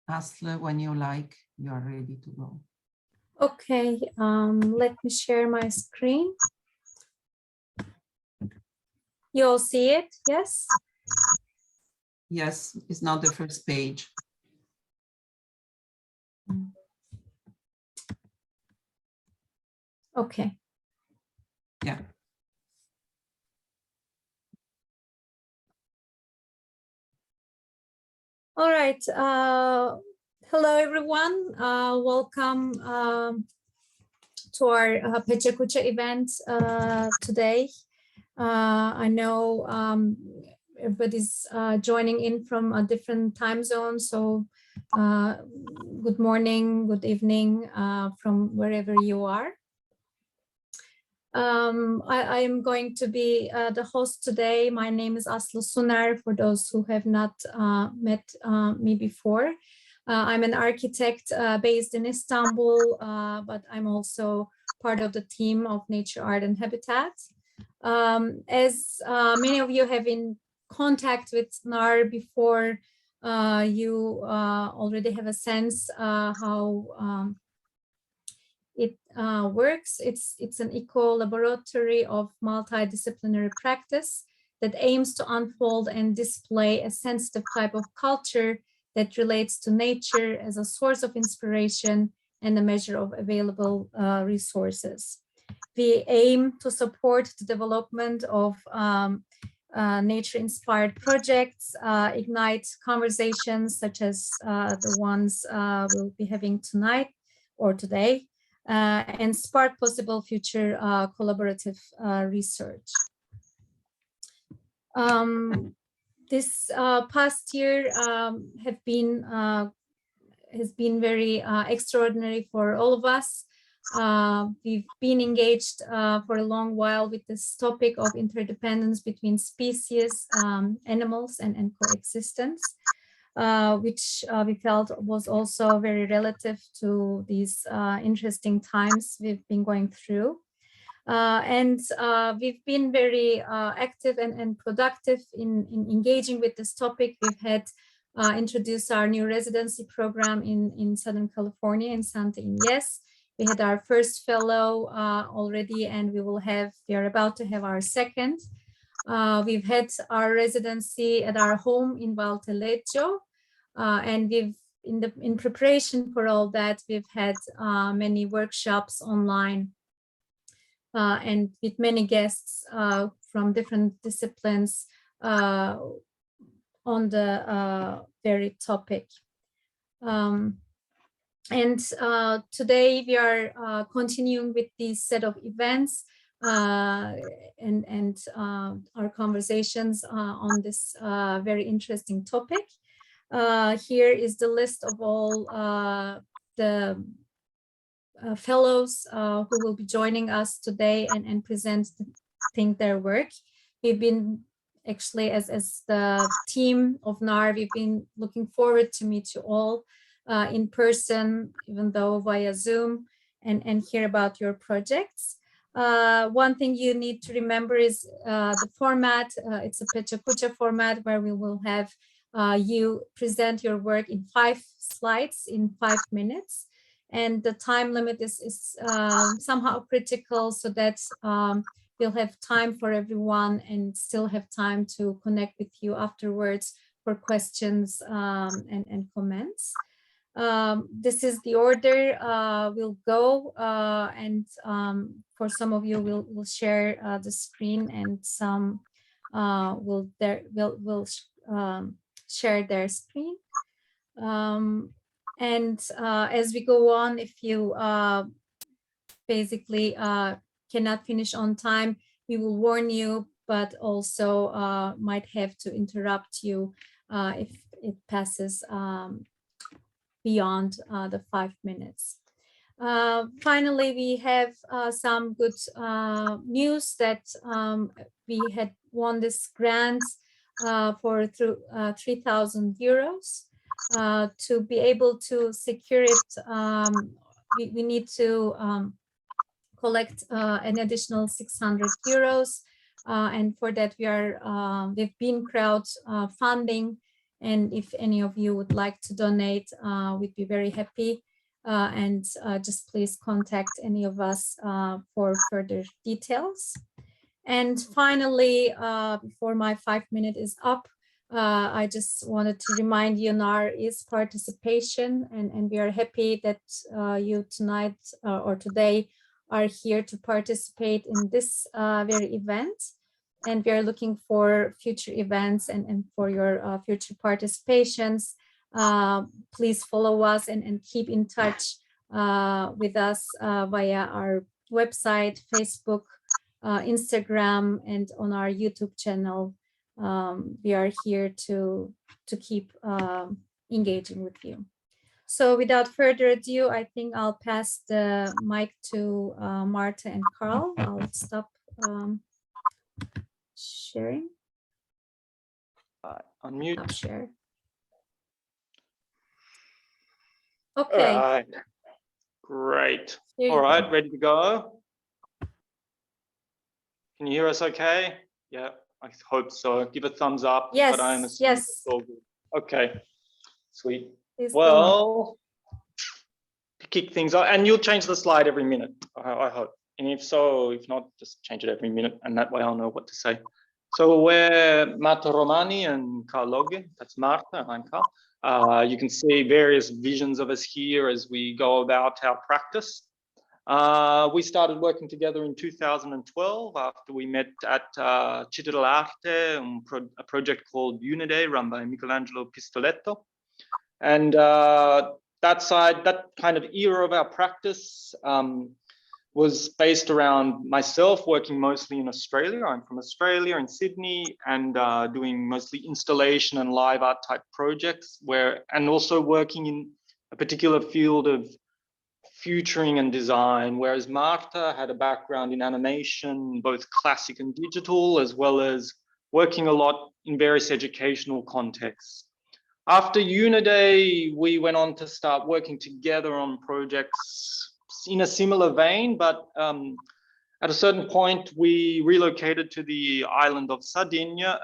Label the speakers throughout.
Speaker 1: Asli, when you like, you are ready to go.
Speaker 2: Okay, let me share my screen. You all see it, yes?
Speaker 1: Yes, it's not the first page.
Speaker 2: Okay.
Speaker 1: Yeah.
Speaker 2: All right. Hello, everyone. Welcome to our PechaKucha event today. I know everybody's joining in from a different time zone, so good morning, good evening from wherever you are. I am going to be the host today. My name is Asli Suner, for those who have not met me before. I'm an architect based in Istanbul, but I'm also part of the team of Nature, Art and Habitat. As many of you have in contact with NAHR before, you already have a sense how it works. It's an eco-laboratory of multidisciplinary practice that aims to unfold and display a sensitive type of culture that relates to nature as a source of inspiration and a measure of available resources. We aim to support the development of nature-inspired projects, ignite conversations such as the ones we'll be having tonight or today, and spark possible future collaborative research. This past year has been very extraordinary for all of us. We've been engaged for a long while with this topic of interdependence between species, animals, and coexistence. Which we felt was also very relative to these interesting times we've been going through. And we've been very active and productive in engaging with this topic. We've had introduced our new residency program in Southern California in Santa Ynez. We had our first fellow already, and we are about to have our second. We've had our residency at our home in Valteleggio, and in preparation for all that, we've had many workshops online and with many guests from different disciplines on the very topic. And today we are continuing with this set of events and our conversations on this very interesting topic. Here is the list of all the fellows who will be joining us today and presenting their work. We've been actually, as the team of NAHR, we've been looking forward to meet you all in person, even though via Zoom, and hear about your projects. One thing you need to remember is the format. It's a PechaKucha format where we will have you present your work in 5 slides in 5 minutes. And the time limit is somehow critical so that we'll have time for everyone and still have time to connect with you afterwards for questions and comments. This is the order we'll go, and for some of you we'll share the screen, and some will share their screen. And as we go on, if you basically cannot finish on time, we will warn you, but also might have to interrupt you if it passes beyond the 5 minutes. Finally, we have some good news that we had won this grant for 3,000 euros. To be able to secure it, we need to collect an additional 600 euros. And for that, we've been crowd funding, And if any of you would like to donate, we'd be very happy. And just please contact any of us for further details. And finally, before my 5 minute is up, I just wanted to remind you NAHR is participation, and we are happy that you tonight or today are here to participate in this very event. And we are looking for future events and for your future participations. Please follow us and keep in touch with us via our website, Facebook, Instagram, and on our YouTube channel. We are here to keep engaging with you. So without further ado, I think I'll pass the mic to Marta and Karl. I'll stop sharing.
Speaker 3: Unmute.
Speaker 2: Stop share. Okay.
Speaker 3: All right. Great.
Speaker 2: Here
Speaker 3: All
Speaker 2: you
Speaker 3: right,
Speaker 2: go.
Speaker 3: ready to go? Can you hear us okay? Yeah, I hope so. Give a thumbs up.
Speaker 2: Yes,
Speaker 3: But I'm assuming
Speaker 2: yes.
Speaker 3: it's all good. Okay, sweet.
Speaker 2: Please go on.
Speaker 3: Well, to kick things off, and you'll change the slide every minute, I hope. And if so, if not, just change it every minute, and that way I'll know what to say. So we're Marta Romani and Karl Logge. That's Marta, I'm Karl. You can see various visions of us here as we go about our practice. We started working together in 2012 after we met at Città dell'Arte, a project called Unide run by Michelangelo Pistoletto. And that kind of era of our practice was based around myself working mostly in Australia. I'm from Australia in Sydney, and doing mostly installation and live art type projects and also working in a particular field of futuring and design, whereas Marta had a background in animation, both classic and digital, as well as working a lot in various educational contexts. After Uniday, we went on to start working together on projects in a similar vein, but at a certain point, we relocated to the island of Sardinia,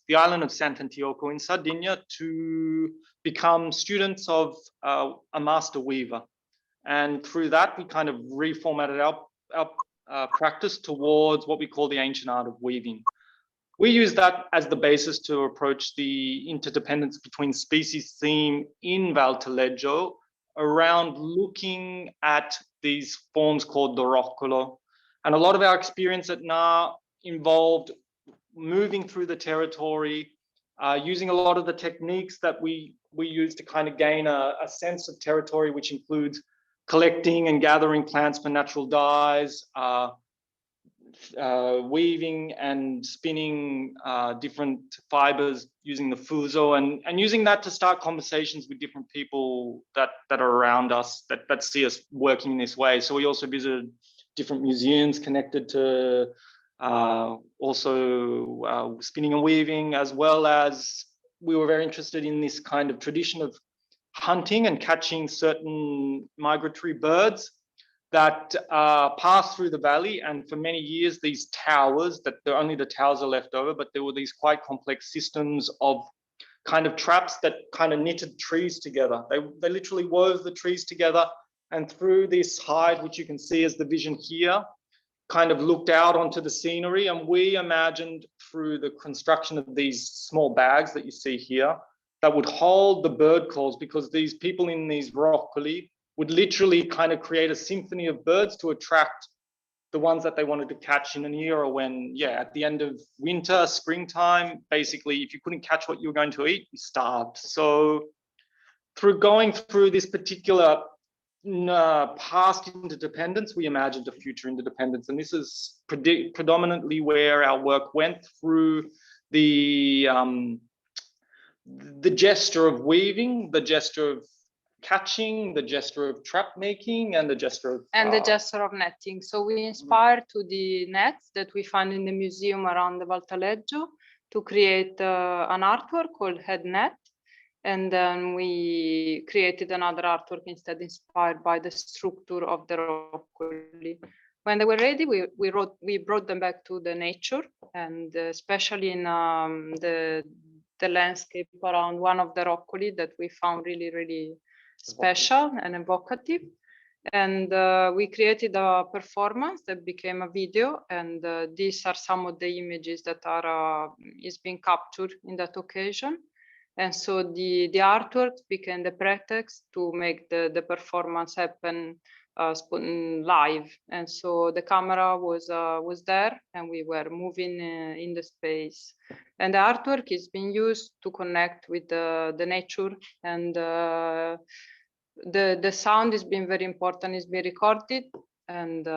Speaker 3: the island of Sant'Antioco in Sardinia, to become students of a master weaver. And through that, we kind of reformatted our practice towards what we call the ancient art of weaving. We use that as the basis to approach the interdependence between species theme in Valtaleggio around looking at these forms called the roccolo. And a lot of our experience at NAHR involved moving through the territory, using a lot of the techniques that we use to kind of gain a sense of territory, which includes collecting and gathering plants for natural dyes, weaving and spinning different fibers using the fuso, and using that to start conversations with different people that are around us, that see us working in this way. So we also visited different museums connected to also spinning and weaving, as well as we were very interested in this kind of tradition of hunting and catching certain migratory birds that pass through the valley. And for many years, these towers, only the towers are left over, but there were these quite complex systems of kind of traps that kind of knitted trees together. They literally wove the trees together, and through this hide, which you can see as the vision here, kind of looked out onto the scenery. And we imagined through the construction of these small bags that you see here that would hold the bird calls, because these people in these roccoli would literally kind of create a symphony of birds to attract the ones that they wanted to catch in an era when, at the end of winter, springtime, basically, if you couldn't catch what you were going to eat, you starved. So through going through this particular past interdependence, we imagined a future interdependence. And this is predominantly where our work went through the gesture of weaving, the gesture of catching, the gesture of trap making, and the gesture of
Speaker 4: the gesture of netting. So we inspired to the nets that we find in the museum around the Valtaleggio to create an artwork called Head Net, and then we created another artwork instead inspired by the structure of the roccoli. When they were ready, we brought them back to the nature, and especially in the the landscape around one of the roccoli that we found really, really special and evocative. And we created a performance that became a video, and these are some of the images that are is being captured in that occasion. And so the artwork became the pretext to make the performance happen live. And so the camera was there, and we were moving in the space. And the artwork is being used to connect with the nature, and the sound is being very important, is being recorded, and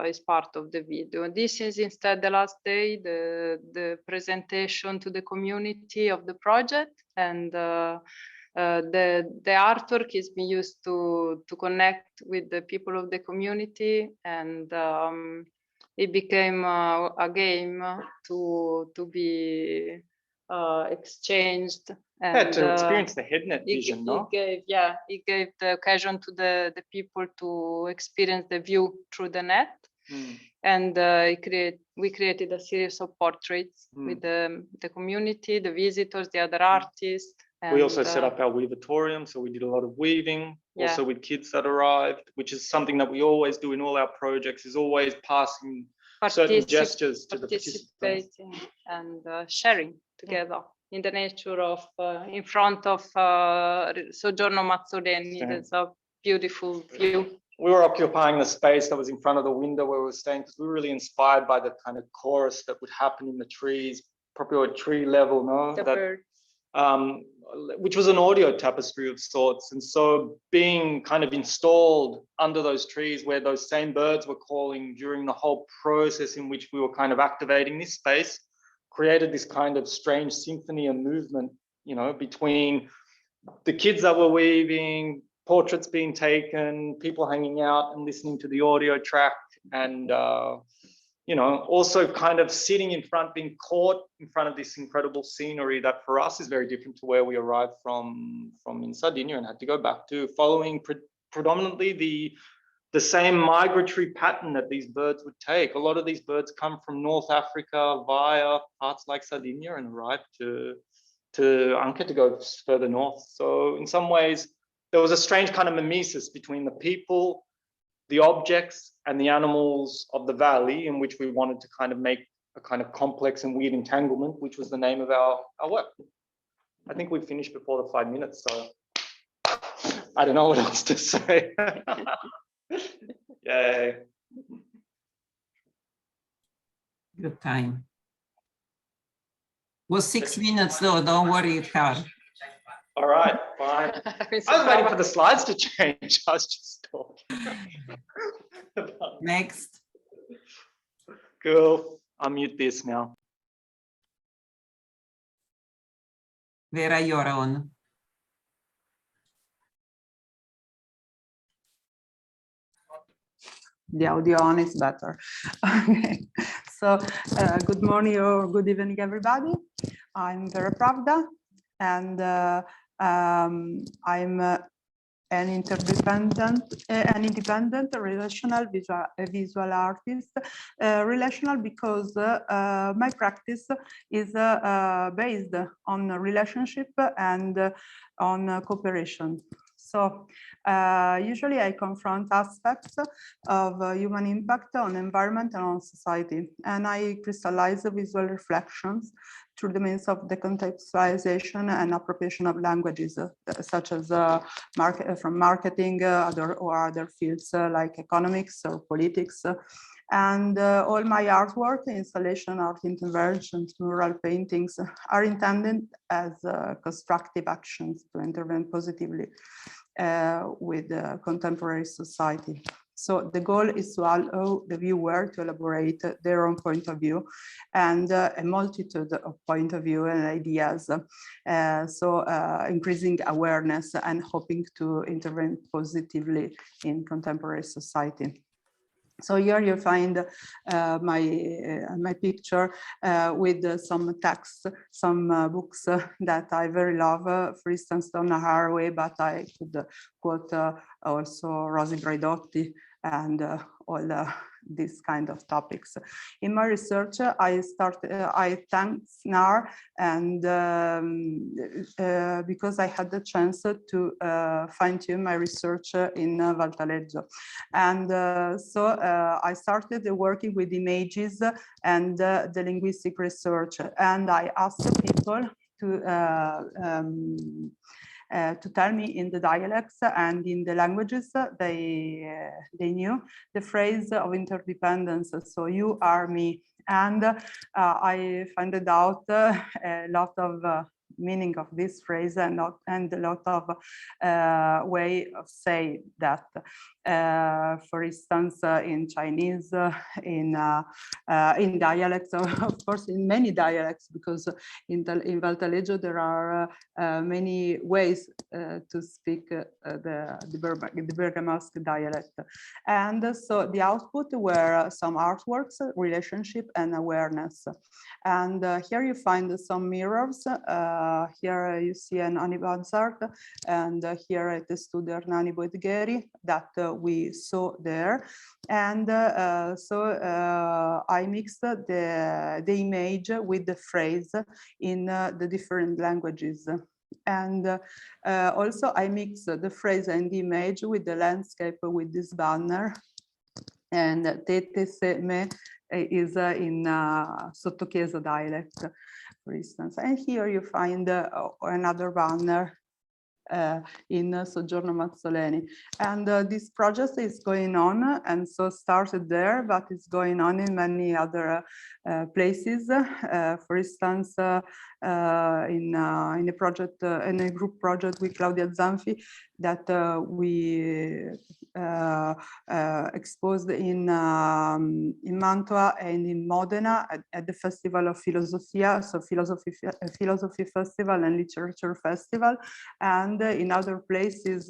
Speaker 4: is part of the video. This is instead the last day, the presentation to the community of the project, and the artwork is being used to connect with the people of the community, and it became a game to be exchanged. And
Speaker 3: to experience the headnet vision, no?
Speaker 4: It gave the occasion to the people to experience the view through the net. And we created a series of portraits with the community, the visitors, the other artists. And
Speaker 3: we also set up our weavatorium, so we did a lot of weaving, also with kids that arrived, which is something that we always do in all our projects, is always passing certain gestures to the participants.
Speaker 4: And sharing together in the nature of, in front of Soggiorno Mazzoleni. There's a beautiful view.
Speaker 3: We were occupying the space that was in front of the window where we were staying, because we were really inspired by the kind of chorus that would happen in the trees, probably at tree level, no?
Speaker 4: The birds.
Speaker 3: Which was an audio tapestry of sorts. And so being kind of installed under those trees where those same birds were calling during the whole process in which we were kind of activating this space, created this kind of strange symphony and movement, you know, between the kids that were weaving, portraits being taken, people hanging out and listening to the audio track, and you know, also kind of sitting in front, being caught in front of this incredible scenery that for us is very different to where we arrived from in Sardinia and had to go back to, following predominantly the same migratory pattern that these birds would take. A lot of these birds come from North Africa via parts like Sardinia and arrive to Anke to go further north. So in some ways, there was a strange kind of mimesis between the people, the objects, and the animals of the valley, in which we wanted to kind of make a kind of complex and weird entanglement, which was the name of our work. I think we finished before the 5 minutes, so I don't know what else to say. Yay.
Speaker 1: Good time. Was 6 minutes though, don't worry, Karl.
Speaker 3: All right, fine. I was waiting for the slides to change. I was just talking.
Speaker 1: Next.
Speaker 3: Cool. I'll mute this now.
Speaker 1: Vera, you're on.
Speaker 5: The audio on is better. Okay. So good morning or good evening, everybody. I'm Vera Pravda, and I'm an independent relational visual artist. Relational because my practice is based on relationship and on cooperation. So usually I confront aspects of human impact on environment and on society, and I crystallize the visual reflections through the means of decontextualization and appropriation of languages, such as from marketing or other fields like economics or politics. And all my artwork, installation, art interventions, mural paintings are intended as constructive actions to intervene positively with contemporary society. So the goal is to allow the viewer to elaborate their own point of view and a multitude of point of view and ideas. Increasing awareness and hoping to intervene positively in contemporary society. So here you find my picture with some text, some books that I very love. For instance, Donna Haraway, but I could quote also Rosi Braidotti, and all these kind of topics. In my research, I thank NAHR, and because I had the chance to fine-tune my research in Valtaleggio. And so I started working with images and the linguistic research, and I asked people to tell me in the dialects and in the languages they knew the phrase of interdependence. So you are me, and I found out a lot of meaning of this phrase and a lot of way of say that. For instance, in Chinese, in dialects, of course, in many dialects, because in Valtaleggio there are many ways to speak the Bergamasque dialect. And so the output were some artworks, relationship and awareness. And here you find some mirrors. Here you see an animator, and here it is to the Hernani Boedgheri that we saw there. And so I mixed the image with the phrase in the different languages. And also I mixed the phrase and the image with the landscape with this banner. And Tete se me is in Sottochiesa dialect, for instance. And here you find another banner in Soggiorno Mazzoleni. And this project is going on, and so started there, but it's going on in many other places. For instance, in a project, in a group project with Claudia Zanfi that we exposed in Mantua and in Modena at the Festival of Filosofia, so Philosophy Festival and Literature Festival, and in other places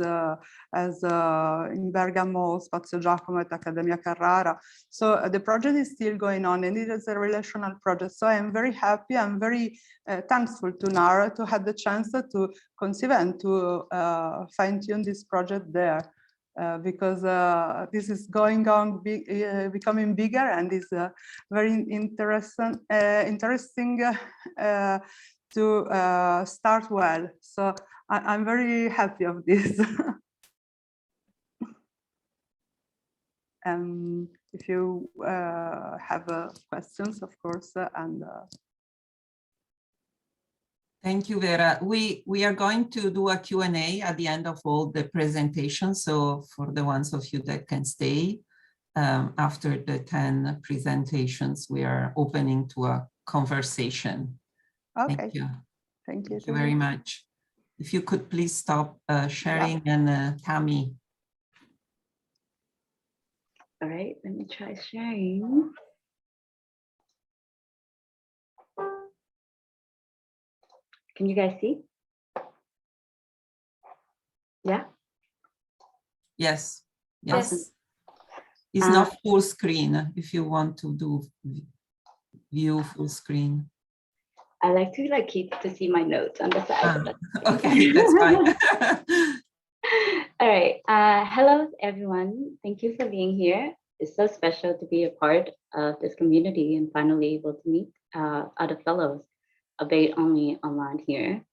Speaker 5: as in Bergamo, Spazio Giacomo at Accademia Carrara. So the project is still going on, and it is a relational project. So I am very happy, I'm very thankful to NAHR to have the chance to conceive and to fine-tune this project there. Because this is going on, becoming bigger, and is very interesting to start well. So I'm very happy of this. If you have questions, of course, and
Speaker 1: thank you, Vera. We are going to do a Q&A at the end of all the presentations. So for the ones of you that can stay, after the 10 presentations, we are opening to a conversation.
Speaker 5: okay.
Speaker 1: Thank you.
Speaker 5: Thank you.
Speaker 1: Thank you very much. If you could please stop sharing, and Tami.
Speaker 6: All right, let me try sharing. Can you guys see? Yeah?
Speaker 1: Yes.
Speaker 2: Yes.
Speaker 1: Yes. It's not full screen if you want to do view full screen.
Speaker 6: I like to keep to see my notes on the side.
Speaker 1: Okay, that's fine.
Speaker 6: All right. Hello, everyone. Thank you for being here. It's so special to be a part of this community and finally able to meet other fellows, albeit only online here.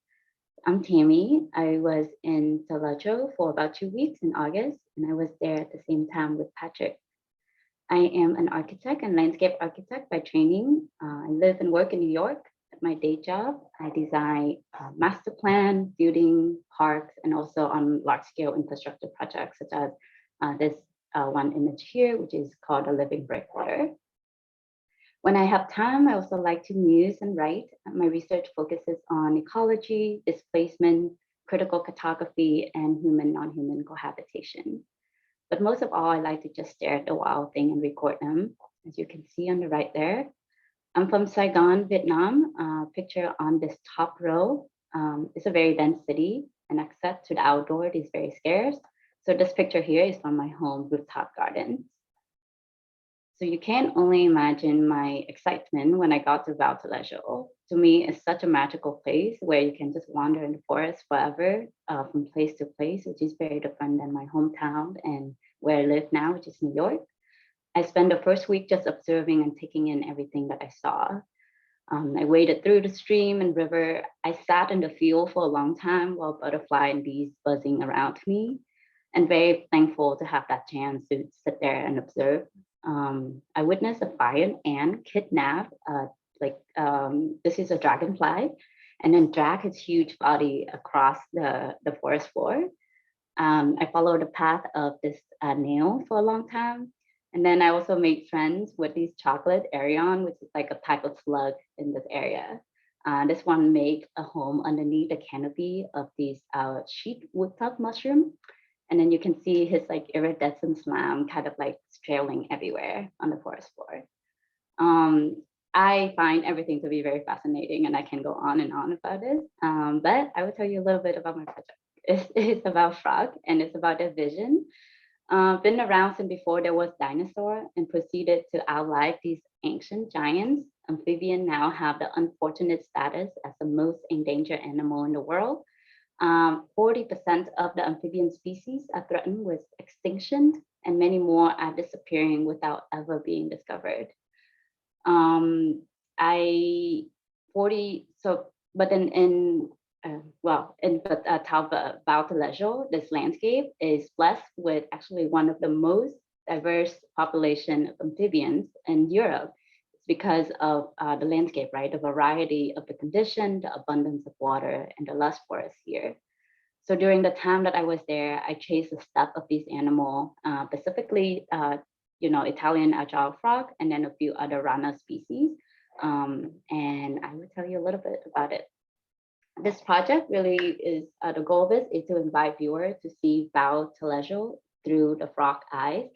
Speaker 6: I'm Tami. I was in Valtaleggio for about 2 weeks in August, and I was there at the same time with Patrick. I am an architect and landscape architect by training. I live and work in New York. At my day job, I design master plan, building, parks, and also on large-scale infrastructure projects, such as this one image here, which is called a living breakwater. When I have time, I also like to muse and write. My research focuses on ecology, displacement, critical cartography, and human non-human cohabitation. But most of all, I like to just stare at the wild thing and record them. As you can see on the right there, I'm from Saigon, Vietnam. Picture on this top row. It's a very dense city, and access to the outdoor is very scarce. So this picture here is from my home rooftop garden. So you can only imagine my excitement when I got to Valtaleggio. To me, it's such a magical place where you can just wander in the forest forever, from place to place, which is very different than my hometown and where I live now, which is New York. I spent the first week just observing and taking in everything that I saw. I waded through the stream and river. I sat in the field for a long time while butterfly and bees buzzing around me, and very thankful to have that chance to sit there and observe. I witnessed a fire ant kidnap, this is a dragonfly, and then drag its huge body across the forest floor. I followed the path of this nail for a long time. And then I also made friends with these chocolate Arion, which is like a type of slug in this area. This one made a home underneath the canopy of these sheet woodtop mushroom. And then you can see his like iridescent slime kind of like trailing everywhere on the forest floor. I find everything to be very fascinating, and I can go on and on about it. But I will tell you a little bit about my project. It's about frog, and it's about their vision. Been around since before there was dinosaur, and proceeded to outlive these ancient giants. Amphibians now have the unfortunate status as the most endangered animal in the world. 40% of the amphibian species are threatened with extinction, and many more are disappearing without ever being discovered. Talba, this landscape is blessed with actually one of the most diverse population of amphibians in Europe. It's because of the landscape, right? The variety of the condition, the abundance of water, and the lush forest here. So during the time that I was there, I chased the step of these animals, specifically, Italian agile frog, and then a few other rana species. And I will tell you a little bit about it. This project really is, the goal of it is to invite viewers to see Bao Telejo through the frog eyes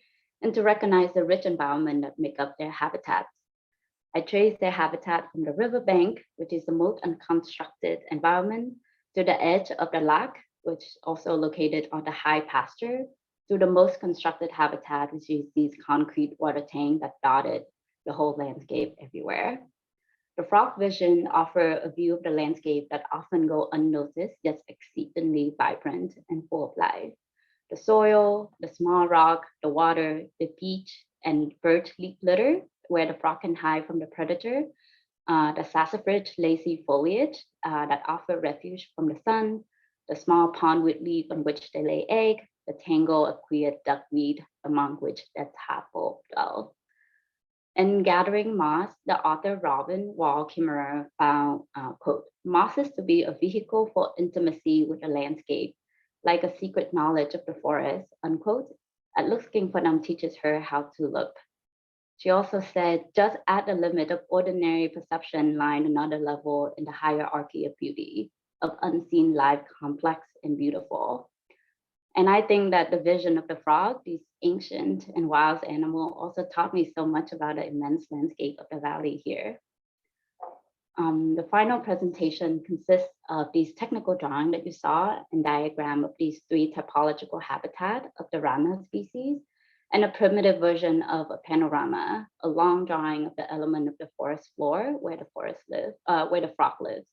Speaker 6: and to recognize the rich environment that make up their habitats. I traced their habitat from the riverbank, which is the most unconstructed environment, to the edge of the lake, which is also located on the high pasture, to the most constructed habitat, which is these concrete water tanks that dotted the whole landscape everywhere. The frog vision offer a view of the landscape that often go unnoticed, yet exceedingly vibrant and full of life. The soil, the small rock, the water, the beach, and bird litter, where the frog can hide from the predator, the sassafrage lacy foliage that offer refuge from the sun, the small pond with leaf on which they lay egg, the tangle of queer duckweed among which the tadpole dwell. In Gathering Moss, the author Robin Wall Kimmerer found, quote, "Moss is to be a vehicle for intimacy with the landscape, like a secret knowledge of the forest," unquote. And looking for them teaches her how to look. She also said, just at the limit of ordinary perception lying another level in the hierarchy of beauty, of unseen life complex and beautiful. And I think that the vision of the frog, these ancient and wild animal, also taught me so much about the immense landscape of the valley here. The final presentation consists of these technical drawings that you saw and diagram of these 3 typological habitat of the rana species, and a primitive version of a panorama, a long drawing of the element of the forest floor where the frog lives.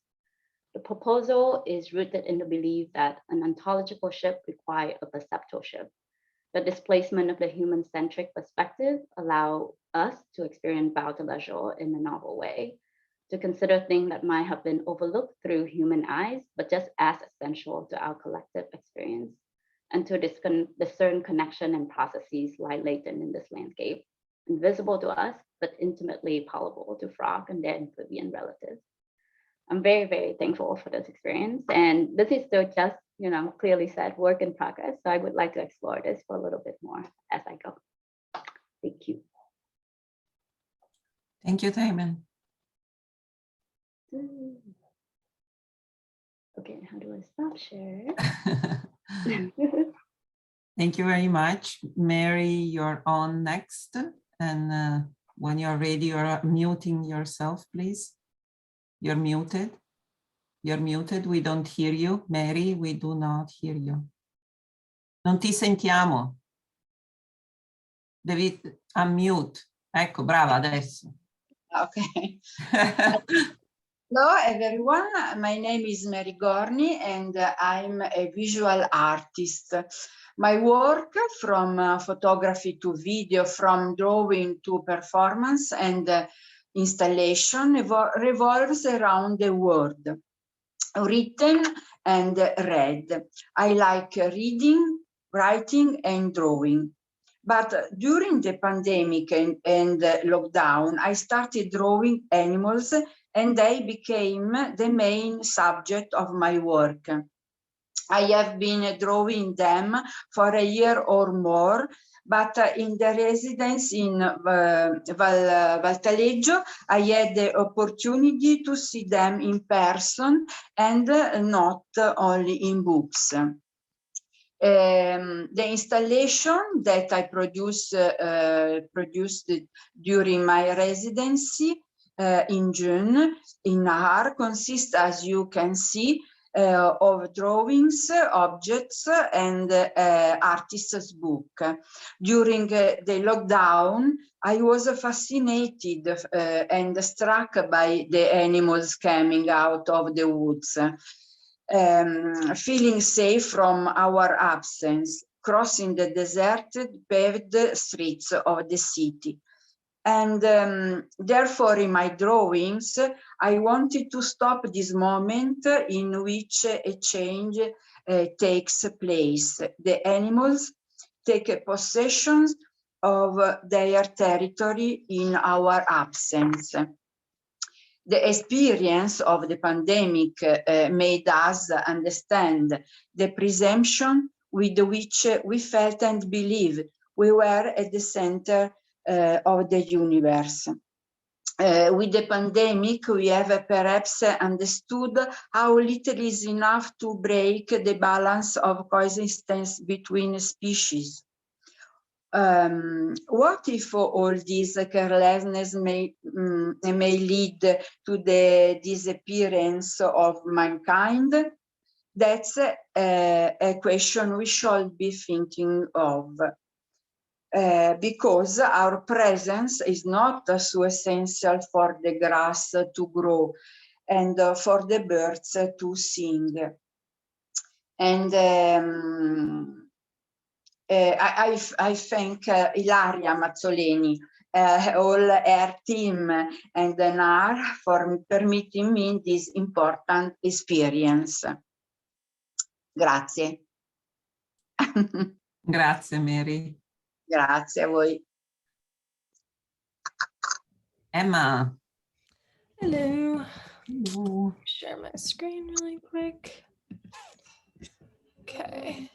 Speaker 6: The proposal is rooted in the belief that an ontological shift requires a perceptual shift. The displacement of the human-centric perspective allow us to experience Bao de Leisure in a novel way, to consider things that might have been overlooked through human eyes, but just as essential to our collective experience, and to discern connection and processes lie latent in this landscape, invisible to us, but intimately palatable to frog and their amphibian relatives. I'm very, very thankful for this experience. And this is still just, clearly said, work in progress. So I would like to explore this for a little bit more as I go. Thank you.
Speaker 1: Thank you, Tami.
Speaker 6: Okay, how do I stop share?
Speaker 1: Thank you very much. Meri, you're on next. And when you're ready, you're muting yourself, please. You're muted. You're muted. We don't hear you. Meri, we do not hear you. Non ti sentiamo. Devi unmute. Ecco, brava adesso.
Speaker 7: Okay. Hello everyone, my name is Meri Gorni and I'm a visual artist. My work from photography to video, from drawing to performance and installation revolves around the word, written and read. I like reading, writing and drawing. But during the pandemic and lockdown, I started drawing animals and they became the main subject of my work. I have been drawing them for a year or more, but in the residence in Valtaleggio, I had the opportunity to see them in person and not only in books. The installation that I produced during my residency in June in NAHR consists, as you can see, of drawings, objects, and artist's book. During the lockdown, I was fascinated and struck by the animals coming out of the woods. Feeling safe from our absence, crossing the deserted, paved streets of the city. And therefore, in my drawings, I wanted to stop this moment in which a change takes place. The animals take possession of their territory in our absence. The experience of the pandemic made us understand the presumption with which we felt and believed we were at the center of the universe. With the pandemic, we have perhaps understood how little is enough to break the balance of coexistence between species. What if all this carelessness may lead to the disappearance of mankind? That's a question we should be thinking of. Because our presence is not so essential for the grass to grow and for the birds to sing. And I thank Ilaria Mazzoleni, all her team and NAHR for permitting me this important experience. Grazie.
Speaker 1: Grazie, Meri.
Speaker 7: Grazie a voi.
Speaker 1: Emma.
Speaker 8: Hello.
Speaker 1: Hello.
Speaker 8: Share my screen really quick. Okay.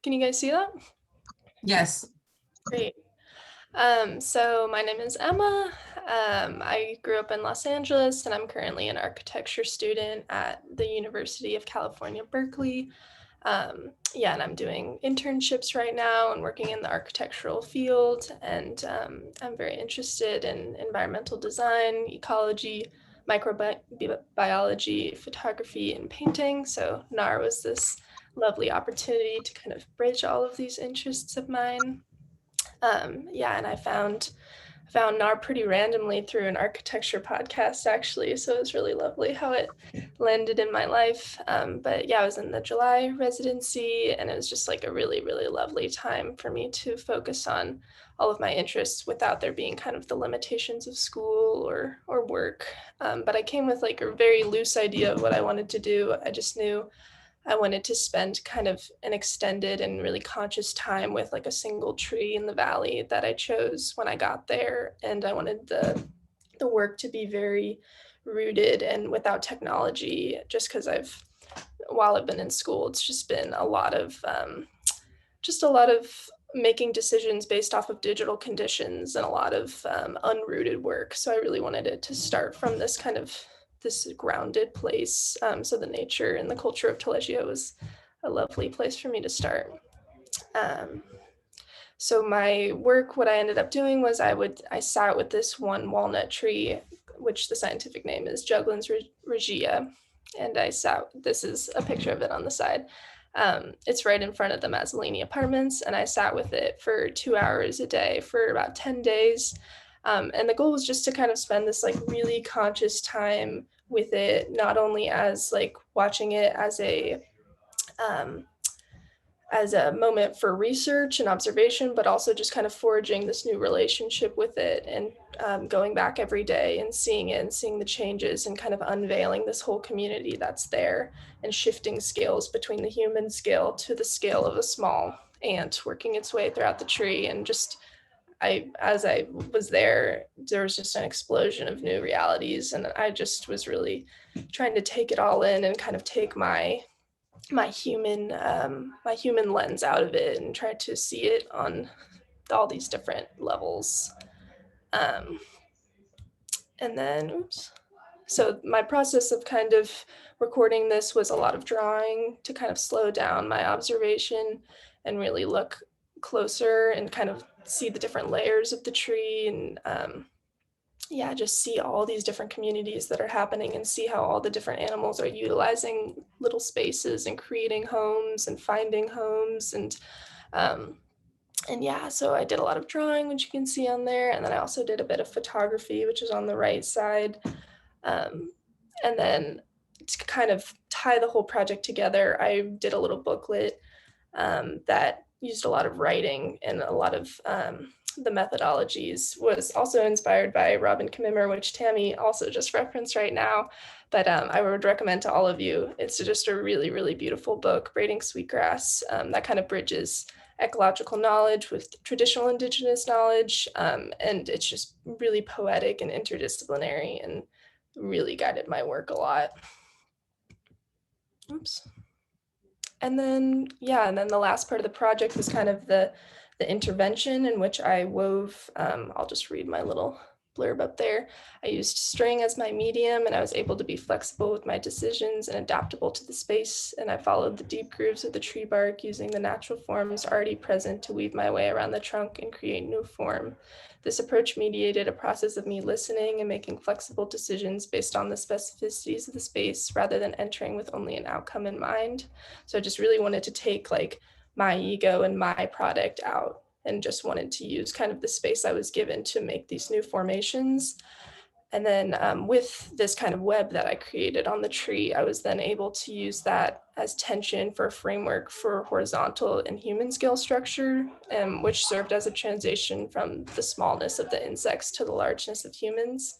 Speaker 8: Can you guys see that?
Speaker 1: Yes.
Speaker 8: Great. So my name is Emma. I grew up in Los Angeles and I'm currently an architecture student at the University of California, Berkeley. And I'm doing internships right now and working in the architectural field. And I'm very interested in environmental design, ecology, microbiology, photography, and painting. So NAHR was this lovely opportunity to kind of bridge all of these interests of mine. And I found NAHR pretty randomly through an architecture podcast, actually. So it was really lovely how it landed in my life. I was in the July residency, and it was just like a really, really lovely time for me to focus on all of my interests without there being kind of the limitations of school or work. But I came with like a very loose idea of what I wanted to do. I just knew I wanted to spend kind of an extended and really conscious time with like a single tree in the valley that I chose when I got there. And I wanted the work to be very rooted and without technology, just because while I've been in school, it's just been a lot of making decisions based off of digital conditions and a lot of unrooted work. So I really wanted it to start from this kind of this grounded place. So the nature and the culture of Taleggio was a lovely place for me to start. So my work, what I ended up doing was I sat with this one walnut tree, which the scientific name is Juglans regia. And this is a picture of it on the side. It's right in front of the Mazzolini apartments. And I sat with it for 2 hours a day for about 10 days. And the goal was just to kind of spend this like really conscious time with it, not only as like watching it as a moment for research and observation, but also just kind of forging this new relationship with it and going back every day and seeing it and seeing the changes and kind of unveiling this whole community that's there and shifting scales between the human scale to the scale of a small ant working its way throughout the tree. And just, as I was there was just an explosion of new realities. And I just was really trying to take it all in and kind of take my human lens out of it and try to see it on all these different levels. And then, so my process of kind of recording this was a lot of drawing to kind of slow down my observation and really look closer and kind of see the different layers of the tree and yeah, just see all these different communities that are happening and see how all the different animals are utilizing little spaces and creating homes and finding homes. And yeah, so I did a lot of drawing, which you can see on there. And then I also did a bit of photography, which is on the right side. And then to kind of tie the whole project together, I did a little booklet that used a lot of writing and a lot of the methodologies, was also inspired by Robin Commimer, which Tami also just referenced right now. But I would recommend to all of you, it's just a really, really beautiful book, Braiding Sweetgrass, that kind of bridges ecological knowledge with traditional indigenous knowledge. And it's just really poetic and interdisciplinary and really guided my work a lot. Oops. And then, yeah, and then the last part of the project was kind of the intervention in which I wove, I'll just read my little blurb up there. I used string as my medium and I was able to be flexible with my decisions and adaptable to the space. And I followed the deep grooves of the tree bark using the natural forms already present to weave my way around the trunk and create new form. This approach mediated a process of me listening and making flexible decisions based on the specificities of the space rather than entering with only an outcome in mind. So I just really wanted to take like my ego and my product out and just wanted to use kind of the space I was given to make these new formations. And then with this kind of web that I created on the tree, I was then able to use that as tension for a framework for horizontal and human scale structure, which served as a transition from the smallness of the insects to the largeness of humans.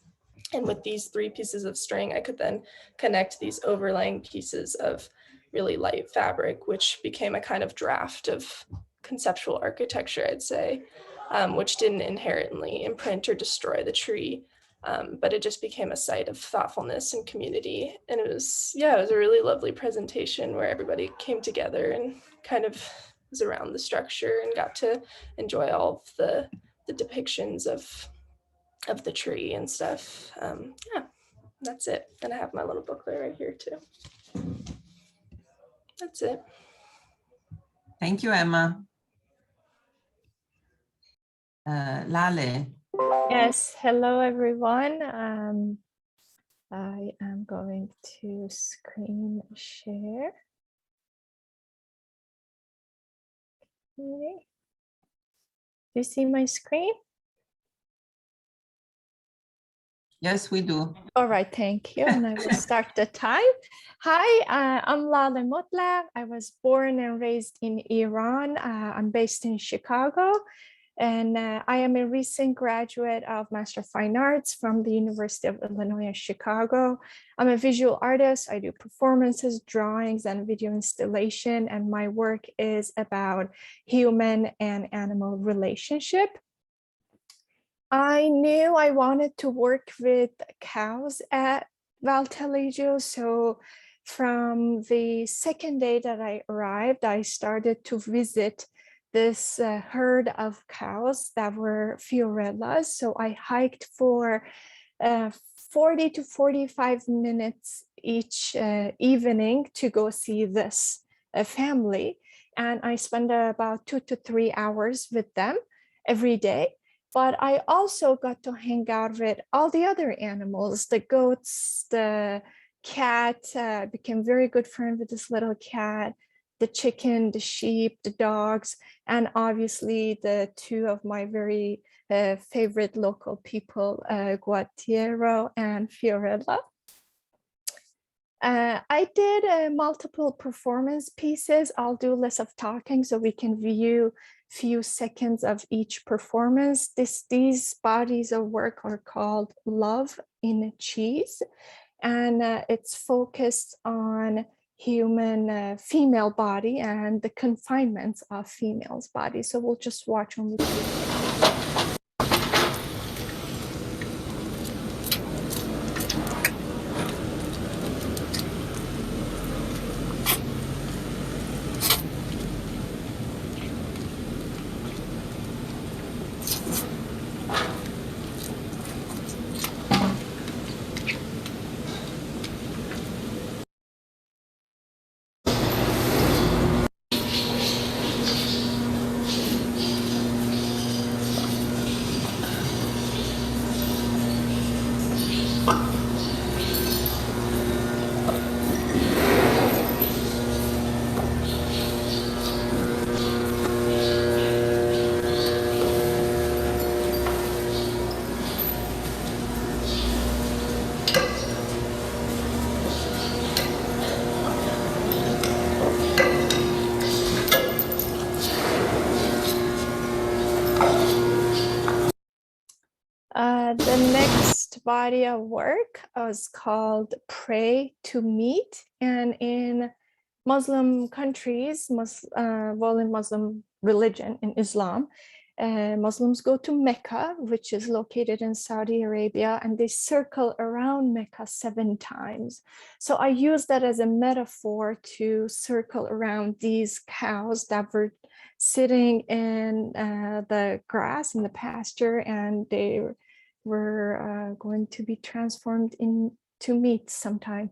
Speaker 8: And with these 3 pieces of string, I could then connect these overlaying pieces of really light fabric, which became a kind of draft of conceptual architecture, I'd say, which didn't inherently imprint or destroy the tree, but it just became a site of thoughtfulness and community. And it was a really lovely presentation where everybody came together and kind of was around the structure and got to enjoy all of the depictions of the tree and stuff. Yeah, that's it. And I have my little booklet right here too. That's it.
Speaker 1: Thank you, Emma. Laleh.
Speaker 9: Yes, hello everyone. I am going to screen share. Okay. Do you see my screen?
Speaker 1: Yes, we do.
Speaker 9: All right, thank you. And I will start the time. Hi, I'm Laleh Motlagh. I was born and raised in Iran. I'm based in Chicago. And I am a recent graduate of Master of Fine Arts from the University of Illinois Chicago. I'm a visual artist. I do performances, drawings, and video installation. And my work is about human and animal relationship. I knew I wanted to work with cows at Valtaleggio. So from the second day that I arrived, I started to visit this herd of cows that were Fiorellas. So I hiked for 40 to 45 minutes each evening to go see this family. And I spent about 2 to 3 hours with them every day. But I also got to hang out with all the other animals, the goats, the cat, became very good friend with this little cat, the chicken, the sheep, the dogs, and obviously the 2 of my very favorite local people, Guattiero and Fiorella. I did multiple performance pieces. I'll do less of talking so we can view few seconds of each performance. These bodies of work are called Love in Cheese, and it's focused on human female body and the confinements of females' body. So we'll just watch only. The next body of work is called Pray to Meet, and in Muslim countries, in Muslim religion, in Islam, Muslims go to Mecca, which is located in Saudi Arabia, and they circle around Mecca 7 times. So I use that as a metaphor to circle around these cows that were sitting in the grass in the pasture, and they were going to be transformed into meat sometime.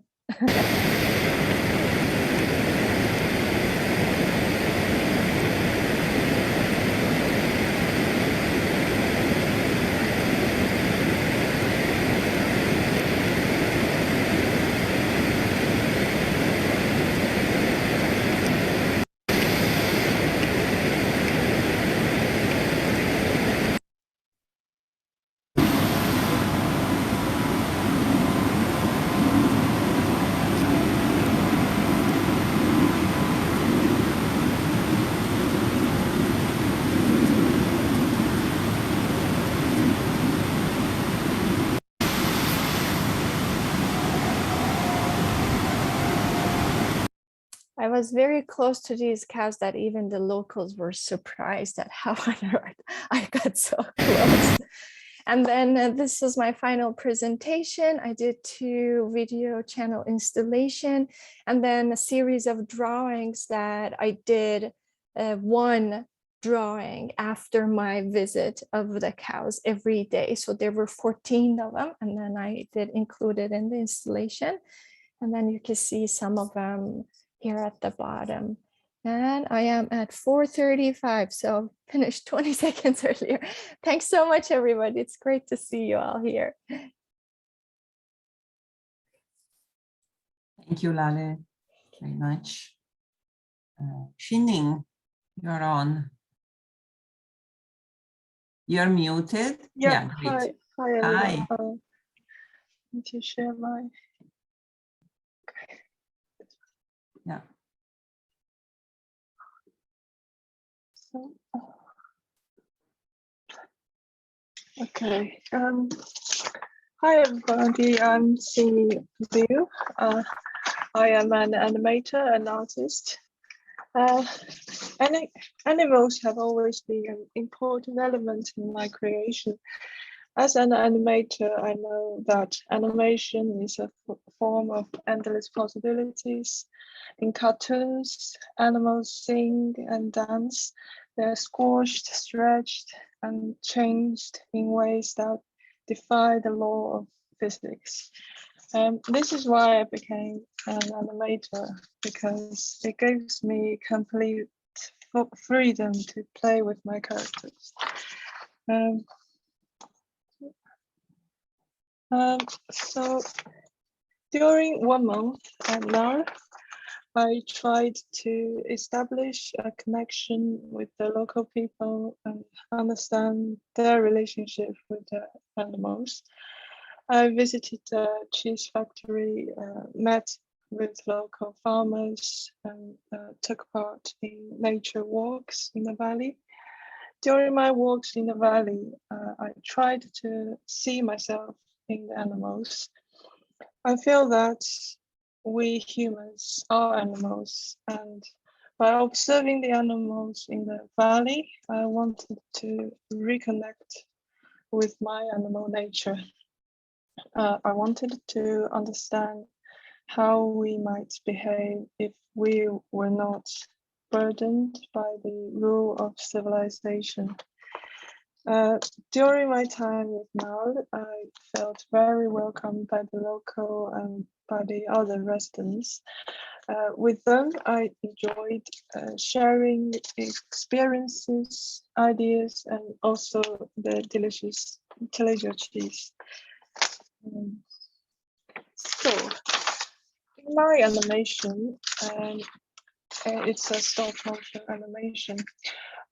Speaker 9: I was very close to these cows that even the locals were surprised at how on earth I got so close. And then this is my final presentation. I did 2 video channel installation, and then a series of drawings that I did, 1 drawing after my visit of the cows every day. So there were 14 of them, and then I did include it in the installation. And then you can see some of them here at the bottom. And I am at 4:35, so finished 20 seconds earlier. Thanks so much, everybody. It's great to see you all here.
Speaker 1: Thank you, Laleh, very much. Xinning, you're on. You're muted.
Speaker 10: Yeah,
Speaker 1: great.
Speaker 10: hi everyone.
Speaker 1: Hi.
Speaker 10: Need to share my.
Speaker 1: Yeah.
Speaker 10: So, okay. Hi everybody. I'm Xinning Liu. I am an animator and artist. Animals have always been an important element in my creation. As an animator, I know that animation is a form of endless possibilities. In cartoons, animals sing and dance. They're squashed, stretched, and changed in ways that defy the law of physics. This is why I became an animator, because it gives me complete freedom to play with my characters. So during 1 month at NAHR, I tried to establish a connection with the local people and understand their relationship with the animals. I visited the cheese factory, met with local farmers and took part in nature walks in the valley. During my walks in the valley, I tried to see myself in the animals. I feel that we humans are animals, and by observing the animals in the valley, I wanted to reconnect with my animal nature. I wanted to understand how we might behave if we were not burdened by the rule of civilization. During my time with NAHR, I felt very welcomed by the local and by the other residents. With them, I enjoyed sharing experiences, ideas, and also the delicious cheese. So, in my animation, it's a stop motion animation.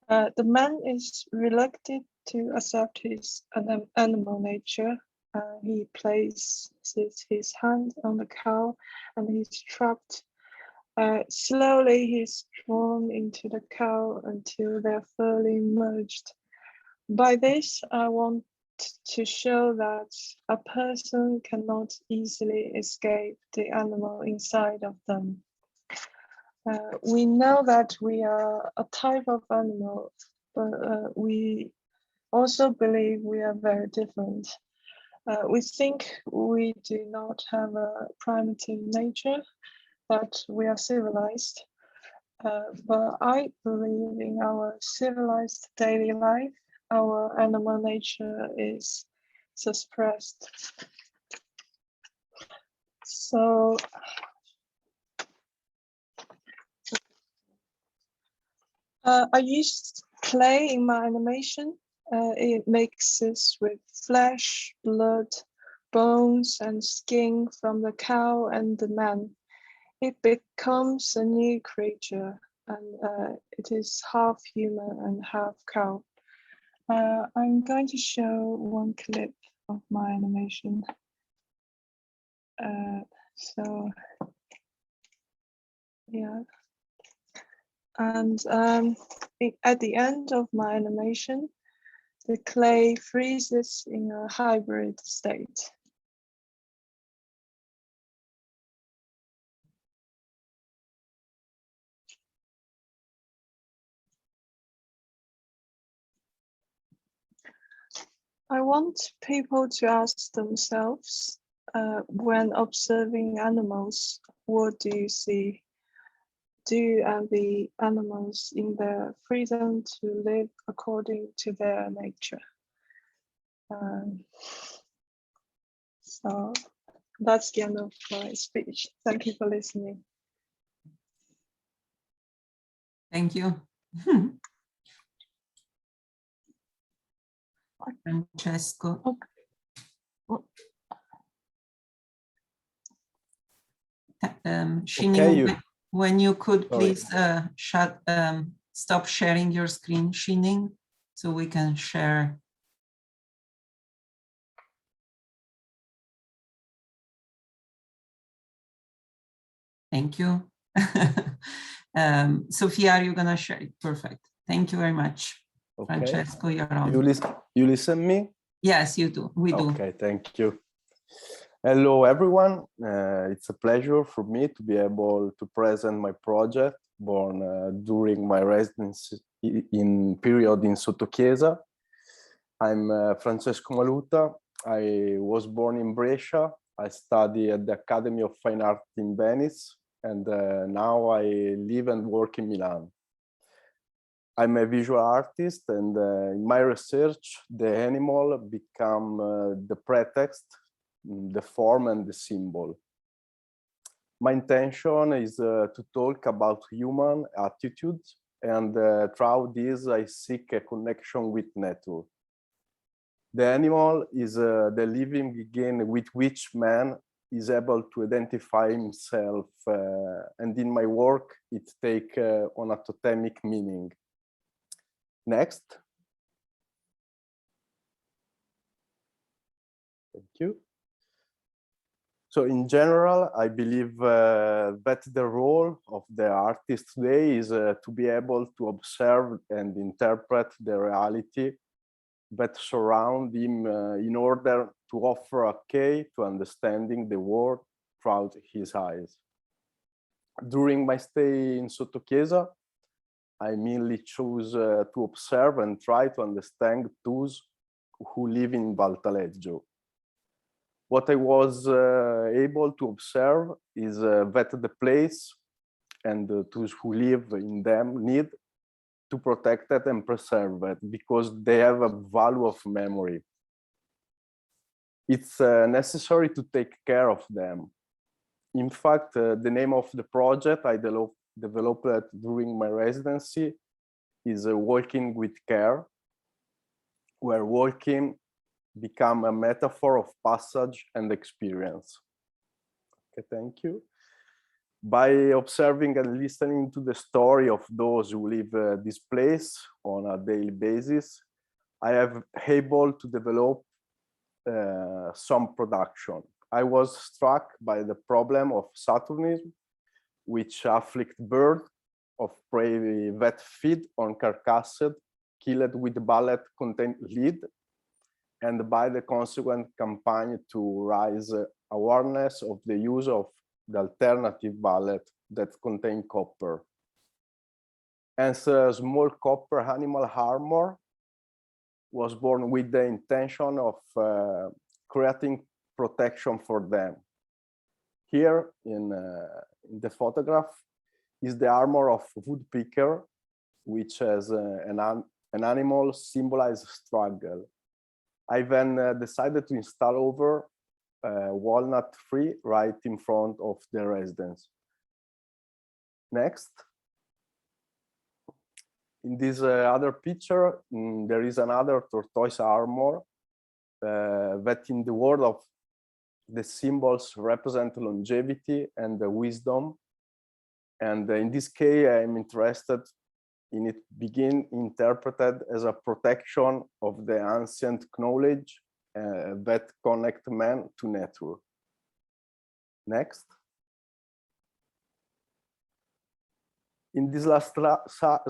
Speaker 10: The man is reluctant to accept his animal nature. He places his hand on the cow and he's trapped. Slowly he's drawn into the cow until they're fully merged. By this, I want to show that a person cannot easily escape the animal inside of them. We know that we are a type of animal, but we also believe we are very different. We think we do not have a primitive nature, that we are civilized. But I believe in our civilized daily life, our animal nature is suppressed. So, I used clay in my animation. It mixes with flesh, blood, bones, and skin from the cow and the man. It becomes a new creature, and it is half human and half cow. I'm going to show one clip of my animation. So, yeah. And at the end of my animation, the clay freezes in a hybrid state. I want people to ask themselves, when observing animals, what do you see? Do you envy animals in their freedom to live according to their nature? So that's the end of my speech. Thank you for listening.
Speaker 1: Thank you. Francesco. Xinning, when you could please stop sharing your screen, Xinning, so we can share. Thank you. Sophia, are you gonna share it? Perfect. Thank you very much. Okay. Francesco, you're on.
Speaker 11: You listen me?
Speaker 1: Yes, you do. We do.
Speaker 11: Okay, thank you. Hello, everyone. It's a pleasure for me to be able to present my project born during my residency period in Sottochiesa. I'm Francesco Maluta. I was born in Brescia. I study at the Academy of Fine Art in Venice, and now I live and work in Milano. I'm a visual artist, and in my research, the animal become the pretext, the form, and the symbol. My intention is to talk about human attitudes, and through this, I seek a connection with nature. The animal is the living being with which man is able to identify himself, and in my work, it takes on a totemic meaning. Next. Thank you. So in general, I believe that the role of the artist today is to be able to observe and interpret the reality that surround him in order to offer a key to understanding the world through his eyes. During my stay in Sottochiesa, I mainly choose to observe and try to understand those who live in Valtaleggio. What I was able to observe is that the place and those who live in them need to protect it and preserve it because they have a value of memory. It's necessary to take care of them. In fact, the name of the project I developed during my residency is Walking with Care, where walking become a metaphor of passage and experience. Okay, thank you. By observing and listening to the story of those who live this place on a daily basis, I have able to develop some production. I was struck by the problem of Saturnism, which afflict birds of prey that feed on carcasses killed with bullet contained lead, and by the consequent campaign to raise awareness of the use of the alternative bullet that contain copper. Hence, small copper animal armor was born with the intention of creating protection for them. Here in the photograph is the armor of woodpecker, which has an animal symbolizes struggle. I then decided to install over walnut tree right in front of the residence. Next. In this other picture, there is another tortoise armor that in the world of the symbols represent longevity and the wisdom. And in this case, I'm interested in it being interpreted as a protection of the ancient knowledge that connect man to nature. Next. In this last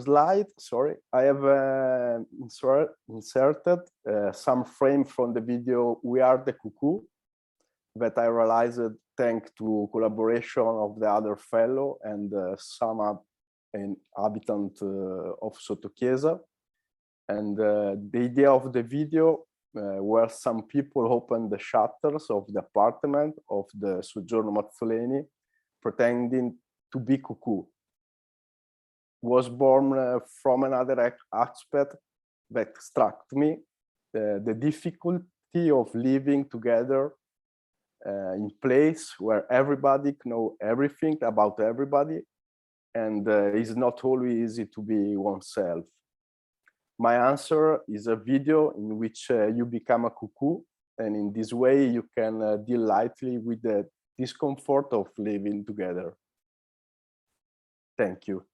Speaker 11: slide, sorry, I have inserted some frame from the video "We Are the Cuckoo" that I realized thanks to collaboration of the other fellow and some inhabitant of Sottochiesa. And the idea of the video where some people open the shutters of the apartment of the Soggiorno Mazzoleni pretending to be cuckoo was born from another aspect that struck me, the difficulty of living together in place where everybody knows everything about everybody, and it's not always easy to be oneself. My answer is a video in which you become a cuckoo, and in this way you can deal lightly with the discomfort of living together. Thank you.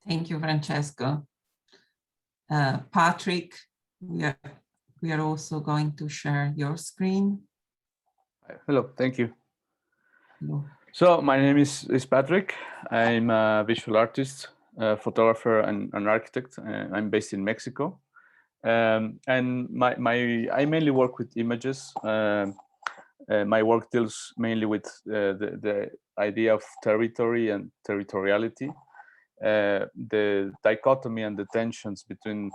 Speaker 1: Thank you, Francesco. Patrick, we are also going to share your screen.
Speaker 12: Hello, thank you.
Speaker 1: Hello.
Speaker 12: So my name is Patrick. I'm a visual artist, photographer, and an architect. I'm based in Mexico. And I mainly work with images. My work deals mainly with the idea of territory and territoriality, the dichotomy and the tensions between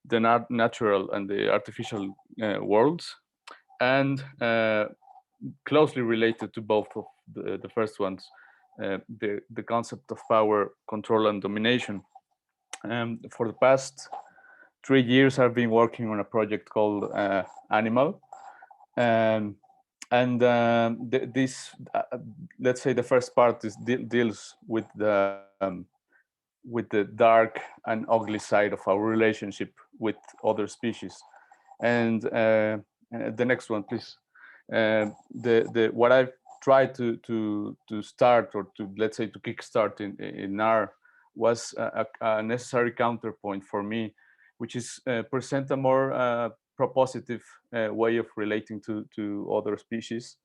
Speaker 12: the natural and the artificial worlds, and closely related to both of the first ones, the concept of power, control, and domination. For the past 3 years, I've been working on a project called Animal. This, let's say, the first part deals with the dark and ugly side of our relationship with other species. And the next one, please. What I've tried to start, or to, let's say, to kickstart in NAHR was a necessary counterpoint for me, which is present a more propositive way of relating to other species.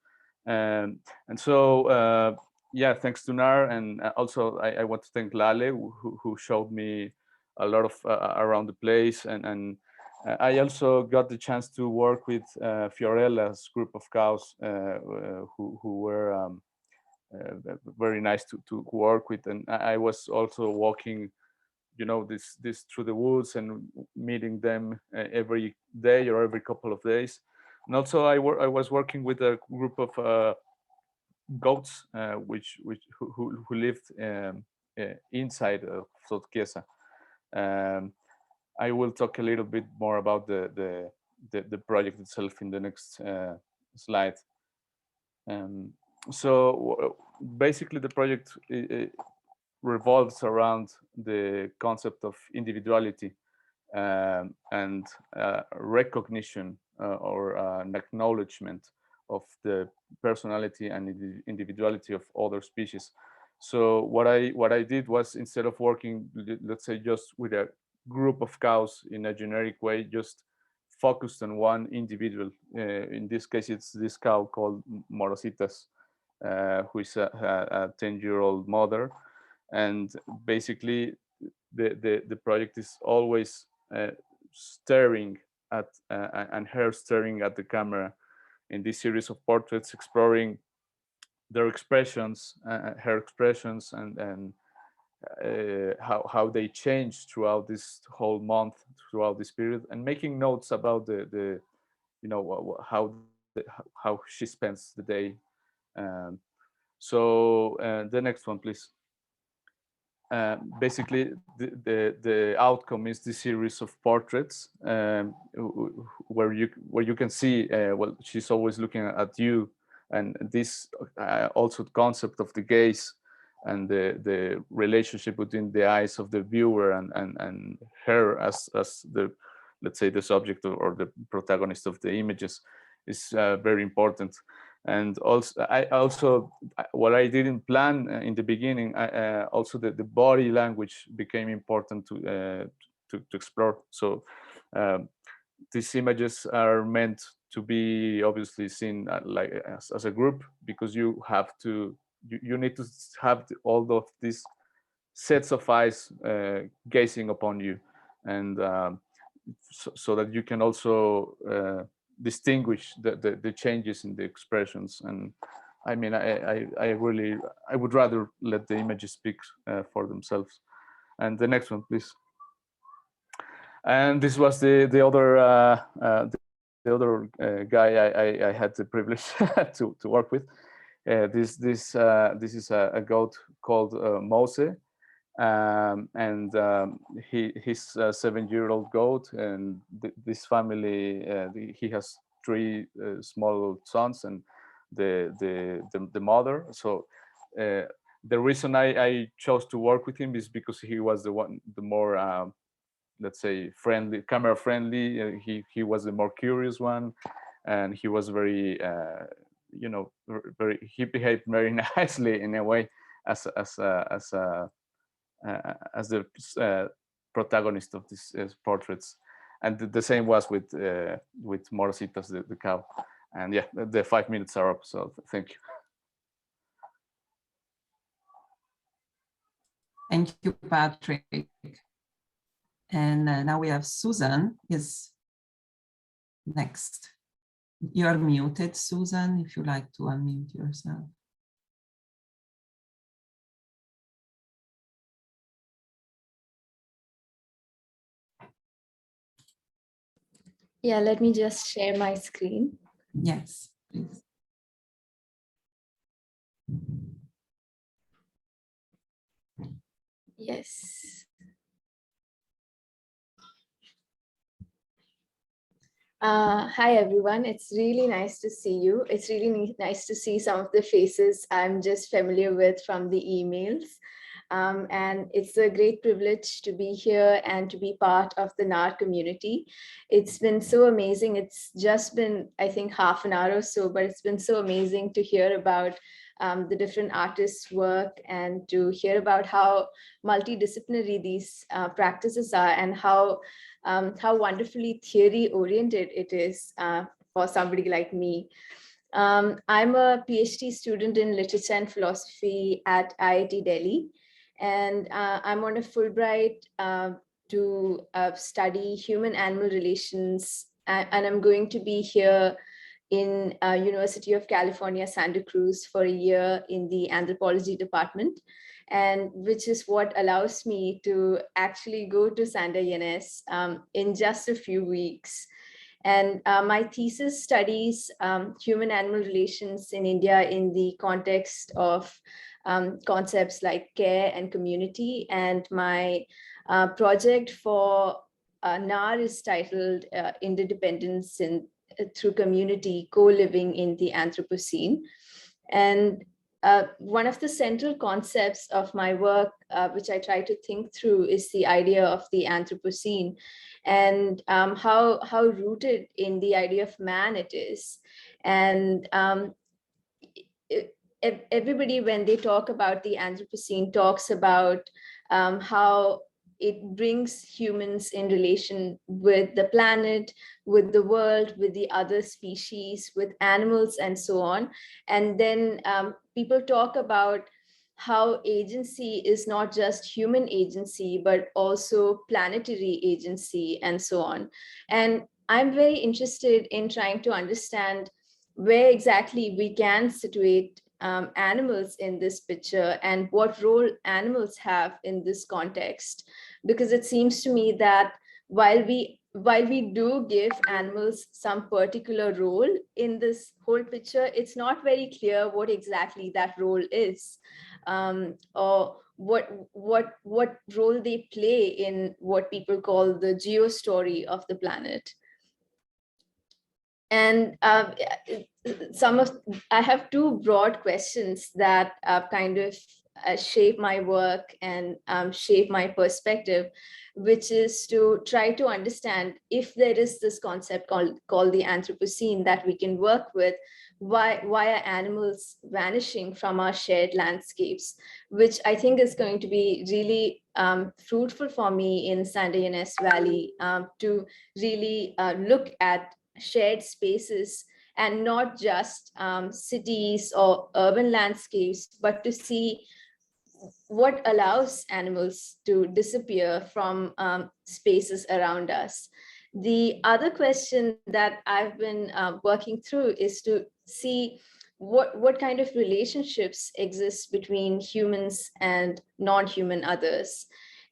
Speaker 12: And so, yeah, thanks to NAHR, and also I want to thank Laleh, who showed me a lot of around the place, and I also got the chance to work with Fiorella's group of cows, who were very nice to work with, and I was also walking, you know, this through the woods and meeting them every day or every couple of days. And also I was working with a group of goats, who lived inside of Sotkiesa. I will talk a little bit more about the project itself in the next slide. So basically the project revolves around the concept of individuality and recognition or an acknowledgement of the personality and individuality of other species. So what I did was, instead of working, let's say, just with a group of cows in a generic way, just focused on one individual. In this case, it's this cow called Morositas, who is a 10-year-old mother. And basically, the project is always staring at and her staring at the camera in this series of portraits, exploring their expressions, her expressions, and how they change throughout this whole month, throughout this period, and making notes about the you know, how she spends the day. So the next one, please. Basically, the outcome is this series of portraits where you can see, well, she's always looking at you, and this also concept of the gaze and the relationship between the eyes of the viewer and her as the, let's say, the subject or the protagonist of the images is very important. And also what I didn't plan in the beginning, also the body language became important to explore. So these images are meant to be obviously seen like as a group, because you have to you need to have all of these sets of eyes gazing upon you, and so that you can also distinguish the changes in the expressions. And I mean, I would rather let the images speak for themselves. And the next one, please. And this was the other guy I had the privilege to work with. This is a goat called Mose. And he's a 7-year-old goat, and this family, he has 3 small sons and the mother. So the reason I chose to work with him is because he was the more let's say camera friendly. He was the more curious one, and he was very you know, he behaved very nicely in a way as the protagonist of these portraits. And the same was with Morositas, the cow. And yeah, the 5 minutes are up, so thank you.
Speaker 1: Thank you, Patrick. And now we have Susan is next. You're muted, Susan, if you like to unmute yourself.
Speaker 13: Yeah, let me just share my screen.
Speaker 1: Yes, please.
Speaker 13: Yes. Hi, everyone. It's really nice to see you. It's really nice to see some of the faces I'm just familiar with from the emails. And it's a great privilege to be here and to be part of the NAHR community. It's been so amazing. It's just been, I think, half an hour or so, but it's been so amazing to hear about the different artists' work and to hear about how multidisciplinary these practices are and how wonderfully theory-oriented it is for somebody like me. I'm a PhD student in literature and philosophy at IIT Delhi, and I'm on a Fulbright to study human-animal relations, and I'm going to be here in University of California, Santa Cruz for a year in the anthropology department, and which is what allows me to actually go to Santa Ynez in just a few weeks. And my thesis studies human-animal relations in India in the context of concepts like care and community. And my project for NAHR is titled Interdependence through Community, Co-Living in the Anthropocene. And one of the central concepts of my work, which I try to think through, is the idea of the Anthropocene and how rooted in the idea of man it is. And everybody, when they talk about the Anthropocene, talks about how it brings humans in relation with the planet, with the world, with the other species, with animals, and so on. And then people talk about how agency is not just human agency, but also planetary agency, and so on. And I'm very interested in trying to understand where exactly we can situate animals in this picture and what role animals have in this context. Because it seems to me that while we do give animals some particular role in this whole picture, it's not very clear what exactly that role is, or what role they play in what people call the geostory of the planet. And I have two broad questions that kind of shape my work and shape my perspective, which is to try to understand if there is this concept called the Anthropocene that we can work with, why are animals vanishing from our shared landscapes, which I think is going to be really fruitful for me in Santa Ynez Valley to really look at shared spaces and not just cities or urban landscapes, but to see what allows animals to disappear from spaces around us. The other question that I've been working through is to see what kind of relationships exist between humans and non-human others.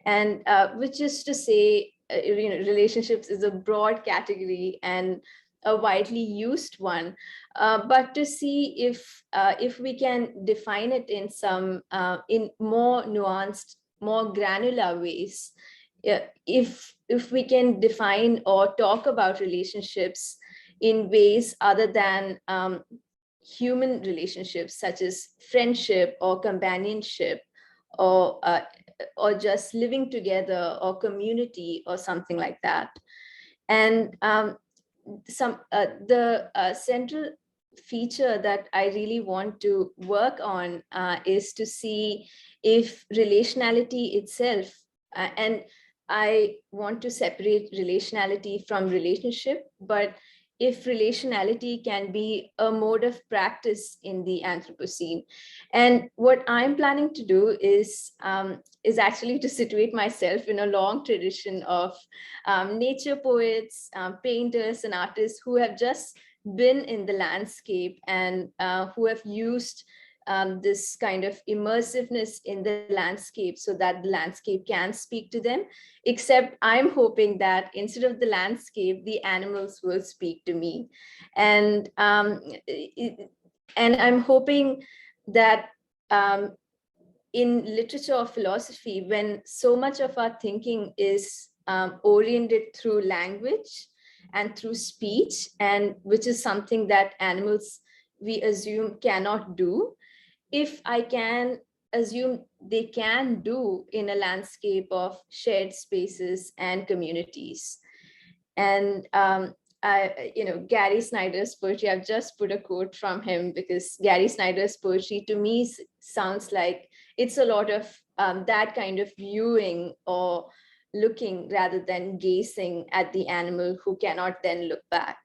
Speaker 13: And which is to say, relationships is a broad category and a widely used one, but to see if we can define it in some in more nuanced, more granular ways. If we can define or talk about relationships in ways other than human relationships, such as friendship or companionship, or just living together or community or something like that. And the central feature that I really want to work on is to see if relationality itself, and I want to separate relationality from relationship, but if relationality can be a mode of practice in the Anthropocene. And what I'm planning to do is actually to situate myself in a long tradition of nature poets, painters, and artists who have just been in the landscape and who have used this kind of immersiveness in the landscape so that the landscape can speak to them, except I'm hoping that instead of the landscape, the animals will speak to me. And I'm hoping that in literature or philosophy, when so much of our thinking is oriented through language and through speech, and which is something that animals, we assume, cannot do, if I can assume they can do in a landscape of shared spaces and communities. And Gary Snyder's poetry, I've just put a quote from him because Gary Snyder's poetry to me sounds like it's a lot of that kind of viewing or looking rather than gazing at the animal who cannot then look back.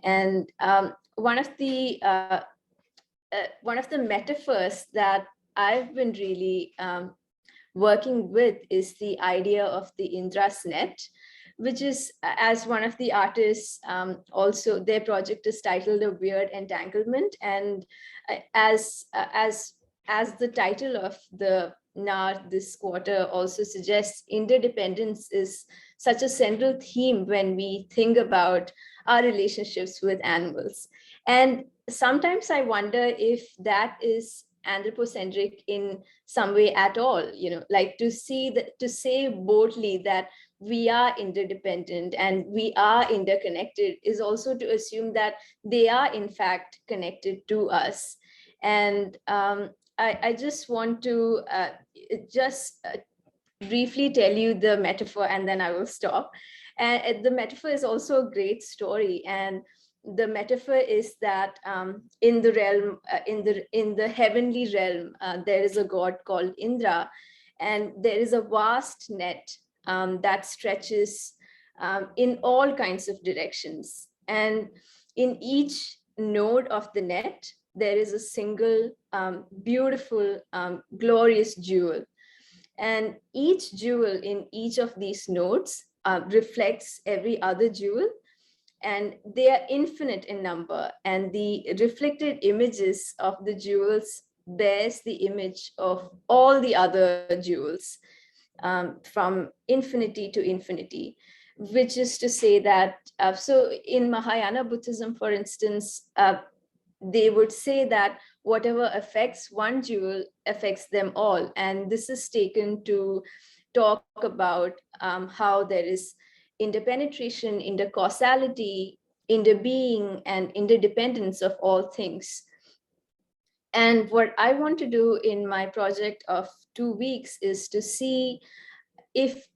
Speaker 13: And one of the metaphors that I've been really working with is the idea of the Indra's net, which is, as one of the artists, also their project is titled A Weird Entanglement. And as the title of the NAHR this quarter also suggests, interdependence is such a central theme when we think about our relationships with animals. And sometimes I wonder if that is anthropocentric in some way at all, like to say boldly that we are interdependent and we are interconnected is also to assume that they are in fact connected to us. And I just want to briefly tell you the metaphor and then I will stop. And the metaphor is also a great story. And the metaphor is that in the realm, in the heavenly realm, there is a god called Indra, and there is a vast net that stretches in all kinds of directions. And in each node of the net, there is a single beautiful, glorious jewel. And each jewel in each of these nodes reflects every other jewel, and they are infinite in number. And the reflected images of the jewels bears the image of all the other jewels from infinity to infinity, which is to say that, so in Mahayana Buddhism, for instance, they would say that whatever affects one jewel affects them all. And this is taken to talk about how there is interpenetration, intercausality, interbeing, and interdependence of all things. And what I want to do in my project of 2 weeks is to see if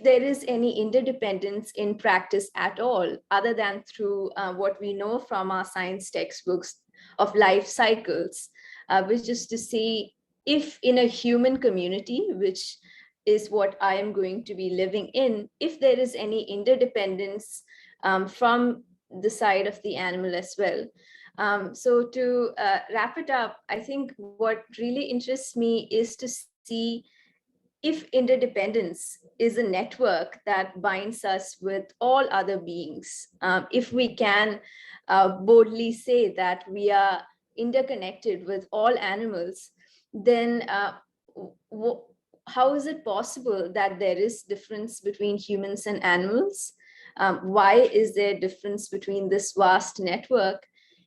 Speaker 13: there is any interdependence in practice at all, other than through what we know from our science textbooks of life cycles, which is to see if in a human community, which is what I am going to be living in, if there is any interdependence from the side of the animal as well. So to wrap it up, I think what really interests me is to see if interdependence is a network that binds us with all other beings. If we can boldly say that we are interconnected with all animals, then how is it possible that there is difference between humans and animals? Why is there difference between this vast network?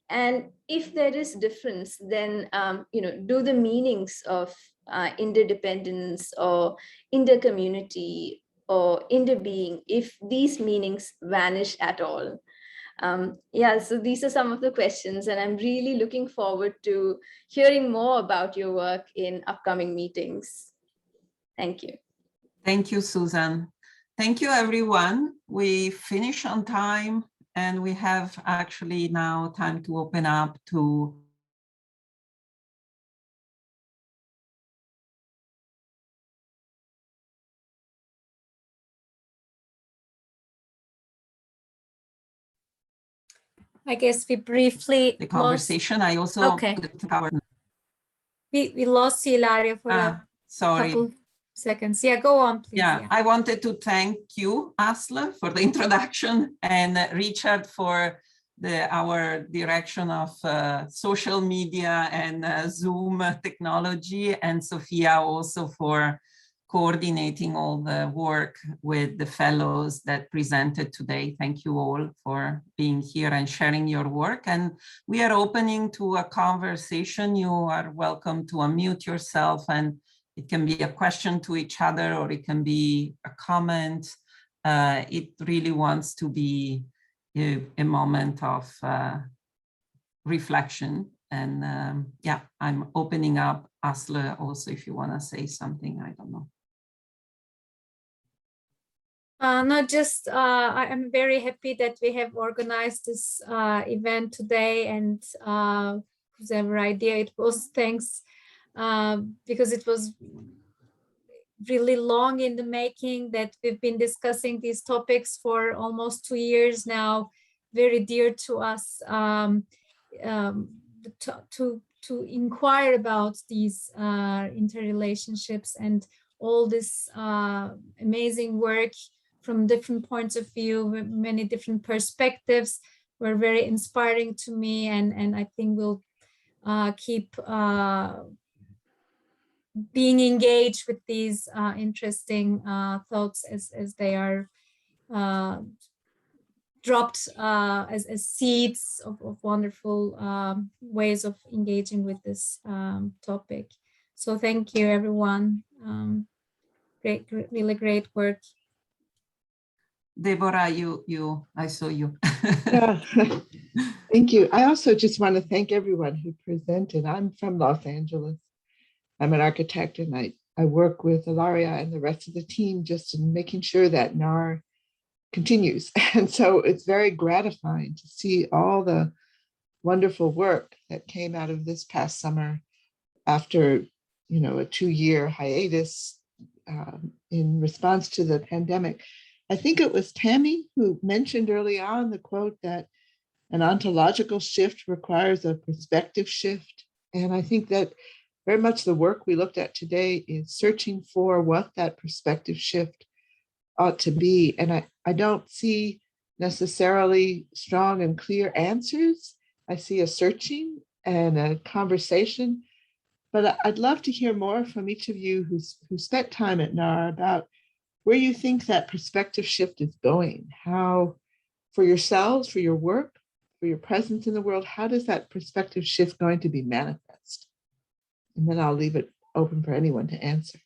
Speaker 13: And if there is difference, then do the meanings of interdependence or intercommunity or interbeing, if these meanings vanish at all? So these are some of the questions, and I'm really looking forward to hearing more about your work in upcoming meetings. Thank you.
Speaker 1: Thank you, Susan. Thank you, everyone. We finish on time, and we have actually now time to open up to
Speaker 2: I guess we briefly
Speaker 1: the conversation. I also
Speaker 2: we lost you, Ilaria, for a couple seconds. Yeah, go on, please.
Speaker 1: Yeah, I wanted to thank you, Asli, for the introduction, and Richard for our direction of social media and Zoom technology, and Sophia also for coordinating all the work with the fellows that presented today. Thank you all for being here and sharing your work. And we are opening to a conversation. You are welcome to unmute yourself, and it can be a question to each other, or it can be a comment. It really wants to be a moment of reflection. And yeah, I'm opening up. Asli, also, if you want to say something, I don't know.
Speaker 2: Not just, I'm very happy that we have organized this event today, and whoever idea it was, thanks, because it was really long in the making, that we've been discussing these topics for almost 2 years now, very dear to us, to inquire about these interrelationships and all this amazing work from different points of view, with many different perspectives, were very inspiring to me, and I think we'll keep being engaged with these interesting thoughts as they are dropped as seeds of wonderful ways of engaging with this topic. So thank you, everyone. Really great work.
Speaker 1: Deborah, I saw you.
Speaker 14: Yeah. Thank you. I also just want to thank everyone who presented. I'm from Los Angeles. I'm an architect, and I work with Ilaria and the rest of the team just in making sure that NAHR continues. And so it's very gratifying to see all the wonderful work that came out of this past summer after, a 2-year hiatus in response to the pandemic. I think it was Tami who mentioned early on the quote that an ontological shift requires a perspective shift. And I think that very much the work we looked at today is searching for what that perspective shift ought to be. And I don't see necessarily strong and clear answers. I see a searching and a conversation. But I'd love to hear more from each of you who spent time at NAHR about where you think that perspective shift is going. How, for yourselves, for your work, for your presence in the world, how does that perspective shift going to be manifest? And then I'll leave it open for anyone to answer.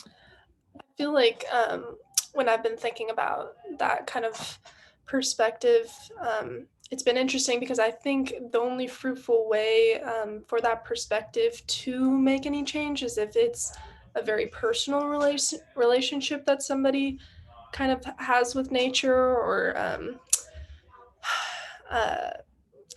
Speaker 8: I feel like when I've been thinking about that kind of perspective, it's been interesting because I think the only fruitful way for that perspective to make any change is if it's a very personal relationship that somebody kind of has with nature, or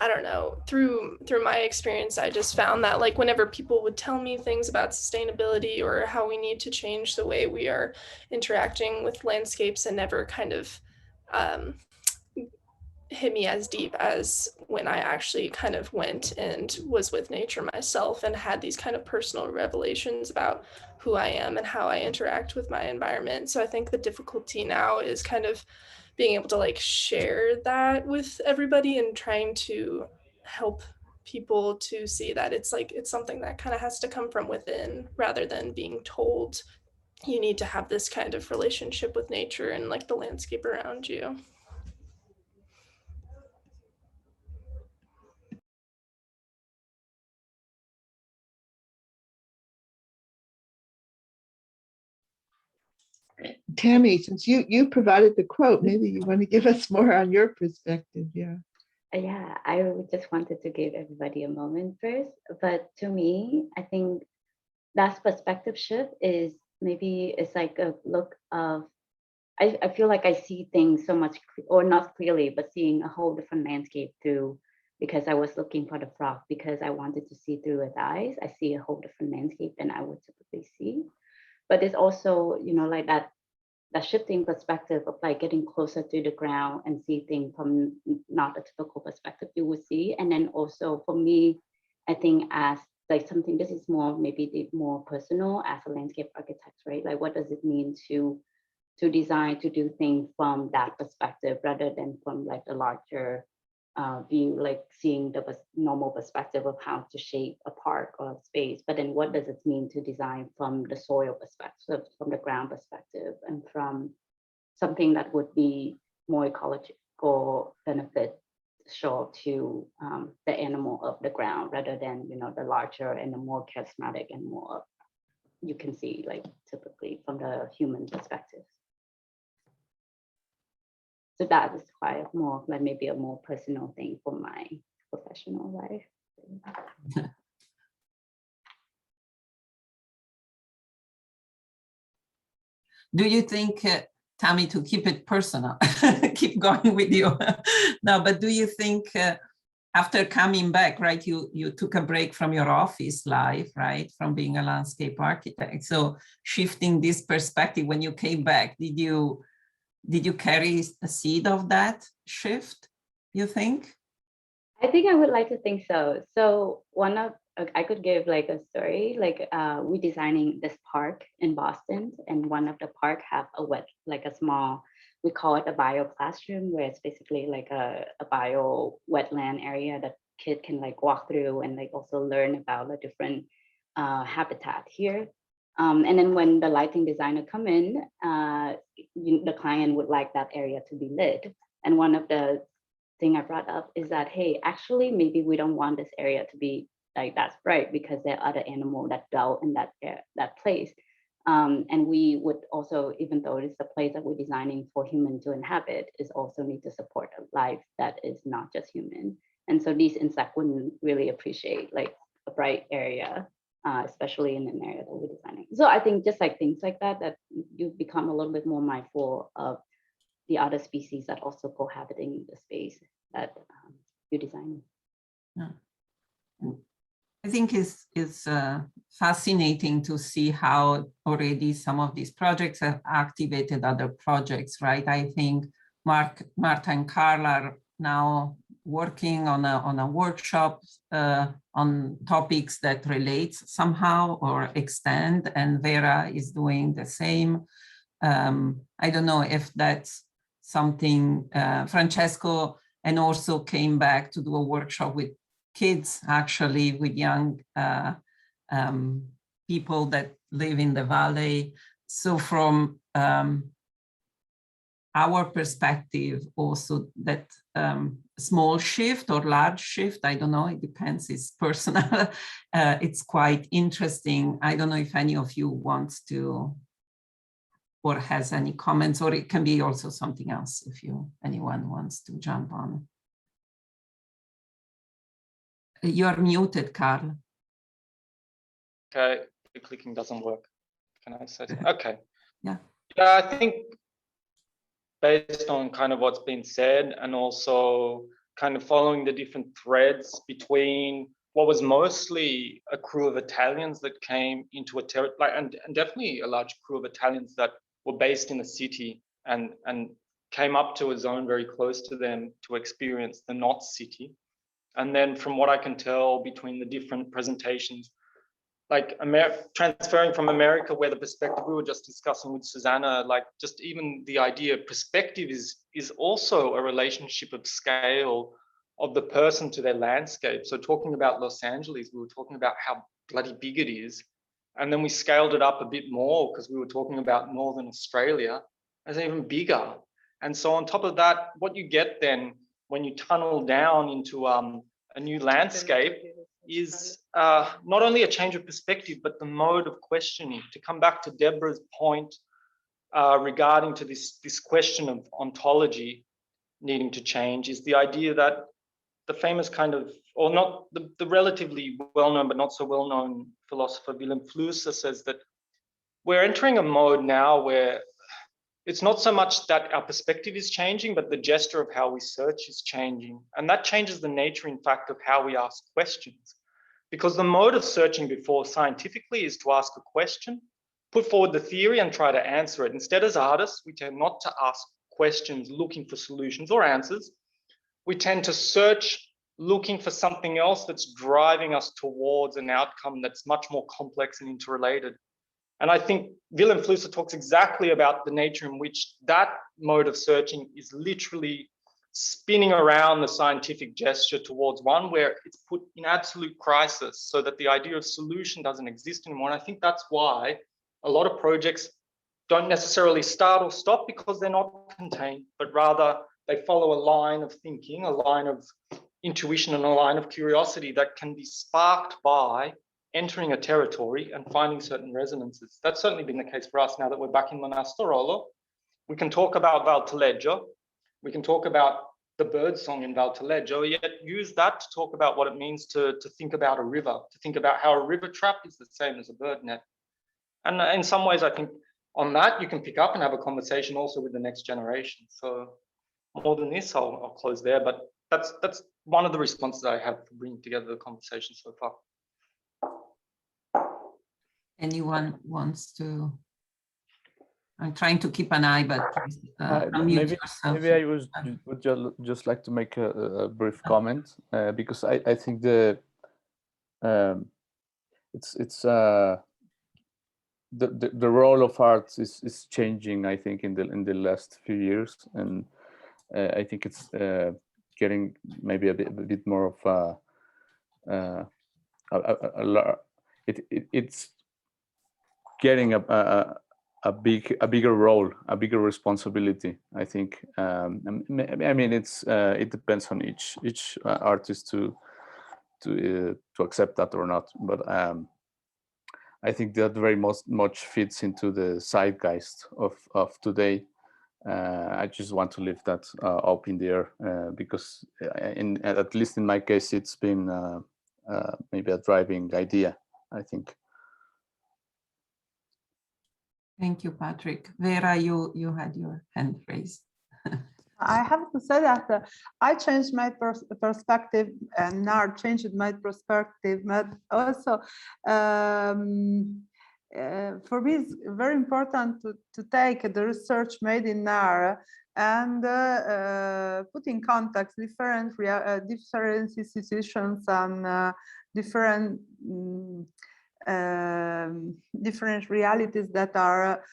Speaker 8: I don't know, through my experience, I just found that like whenever people would tell me things about sustainability or how we need to change the way we are interacting with landscapes, and never kind of hit me as deep as when I actually kind of went and was with nature myself and had these kind of personal revelations about who I am and how I interact with my environment. So I think the difficulty now is kind of being able to like share that with everybody and trying to help people to see that it's something that kind of has to come from within, rather than being told you need to have this kind of relationship with nature and like the landscape around you.
Speaker 14: Tami, since you provided the quote, maybe you want to give us more on your perspective. Yeah.
Speaker 6: Yeah, I just wanted to give everybody a moment first. But to me, I think that perspective shift is maybe it's like a look of, I feel like I see things so much, or not clearly, but seeing a whole different landscape through, because I was looking for the frog, because I wanted to see through its eyes. I see a whole different landscape than I would typically see. But it's also, like that shifting perspective of like getting closer to the ground and see things from not a typical perspective you would see. And then also for me, I think as like something, this is more maybe the more personal as a landscape architect, right? Like what does it mean to design, to do things from that perspective rather than from like the larger view, like seeing the normal perspective of how to shape a park or a space, but then what does it mean to design from the soil perspective, from the ground perspective, and from something that would be more ecological beneficial to the animal of the ground, rather than the larger and the more charismatic and more you can see like typically from the human perspective. So that is quite more like maybe a more personal thing for my professional life.
Speaker 1: Do you think, Tami, to keep it personal, keep going with you. No, but do you think after coming back, right, you took a break from your office life, right, from being a landscape architect. So shifting this perspective, when you came back, did you carry a seed of that shift, you think?
Speaker 6: I think I would like to think so. So I could give like a story, like we designing this park in Boston, and one of the park have a small, we call it a bio classroom, where it's basically like a bio wetland area that kid can like walk through and like also learn about the different habitat here. And then when the lighting designer come in, the client would like that area to be lit. And one of the thing I brought up is that, hey, actually, maybe we don't want this area to be like that's bright because there are other animals that dwell in that place. And we would also, even though it's a place that we're designing for humans to inhabit, is also need to support a life that is not just human. And so these insects wouldn't really appreciate like a bright area, especially in an area that we're designing. So I think just like things like that, that you become a little bit more mindful of the other species that also cohabiting the space that you're designing.
Speaker 1: Yeah. I think it's fascinating to see how already some of these projects have activated other projects, right? I think Marta and Karl are now working on a workshop on topics that relate somehow or extend, and Vera is doing the same. I don't know if that's something Francesco and also came back to do a workshop with kids, actually, with young people that live in the valley. So from our perspective, also that small shift or large shift, I don't know, it depends, it's personal. It's quite interesting. I don't know if any of you wants to or has any comments, or it can be also something else if anyone wants to jump on. You're muted, Karl.
Speaker 3: Okay, the clicking doesn't work. Can I say something? Okay.
Speaker 1: Yeah.
Speaker 3: Yeah, I think based on kind of what's been said, and also kind of following the different threads between what was mostly a crew of Italians that came into a territory, and definitely a large crew of Italians that were based in the city and came up to a zone very close to them to experience the not city. And then from what I can tell between the different presentations, like transferring from America, where the perspective we were just discussing with Susanna, like just even the idea of perspective is also a relationship of scale of the person to their landscape. So talking about Los Angeles, we were talking about how bloody big it is. And then we scaled it up a bit more because we were talking about Northern Australia as even bigger. And so on top of that, what you get then when you tunnel down into a new landscape is not only a change of perspective, but the mode of questioning. To come back to Deborah's point regarding to this question of ontology needing to change, is the idea that the famous kind of, or not the relatively well-known but not so well-known philosopher Willem Flusser says that we're entering a mode now where it's not so much that our perspective is changing, but the gesture of how we search is changing. And that changes the nature, in fact, of how we ask questions. Because the mode of searching before scientifically is to ask a question, put forward the theory and try to answer it. Instead, as artists, we tend not to ask questions looking for solutions or answers. We tend to search looking for something else that's driving us towards an outcome that's much more complex and interrelated. And I think Willem Flusser talks exactly about the nature in which that mode of searching is literally spinning around the scientific gesture towards one where it's put in absolute crisis so that the idea of solution doesn't exist anymore. And I think that's why a lot of projects don't necessarily start or stop because they're not contained, but rather they follow a line of thinking, a line of intuition and a line of curiosity that can be sparked by entering a territory and finding certain resonances. That's certainly been the case for us now that we're back in Monastorolo. We can talk about Valtaleggio, we can talk about the bird song in Valtaleggio, yet use that to talk about what it means to think about a river, to think about how a river trap is the same as a bird net. And in some ways, I think on that, you can pick up and have a conversation also with the next generation. So more than this, I'll close there, but that's one of the responses I have for bringing together the conversation so far.
Speaker 1: Anyone wants to? I'm trying to keep an eye, but unmute yourself.
Speaker 12: Maybe I would just like to make a brief comment because I think the role of arts is changing. I think in the last few years, and I think it's getting maybe a bit more of it's getting a bigger role, a bigger responsibility. I think. I mean, it depends on each artist to accept that or not. But I think that very much fits into the zeitgeist of today. I just want to leave that up in the air because, at least in my case, it's been maybe a driving idea, I think.
Speaker 1: Thank you, Patrick. Vera, you had your hand raised.
Speaker 5: I have to say that I changed my perspective, and NAHR changed my perspective, but also for me it's very important to take the research made in NAHR and put in context different institutions and different realities that are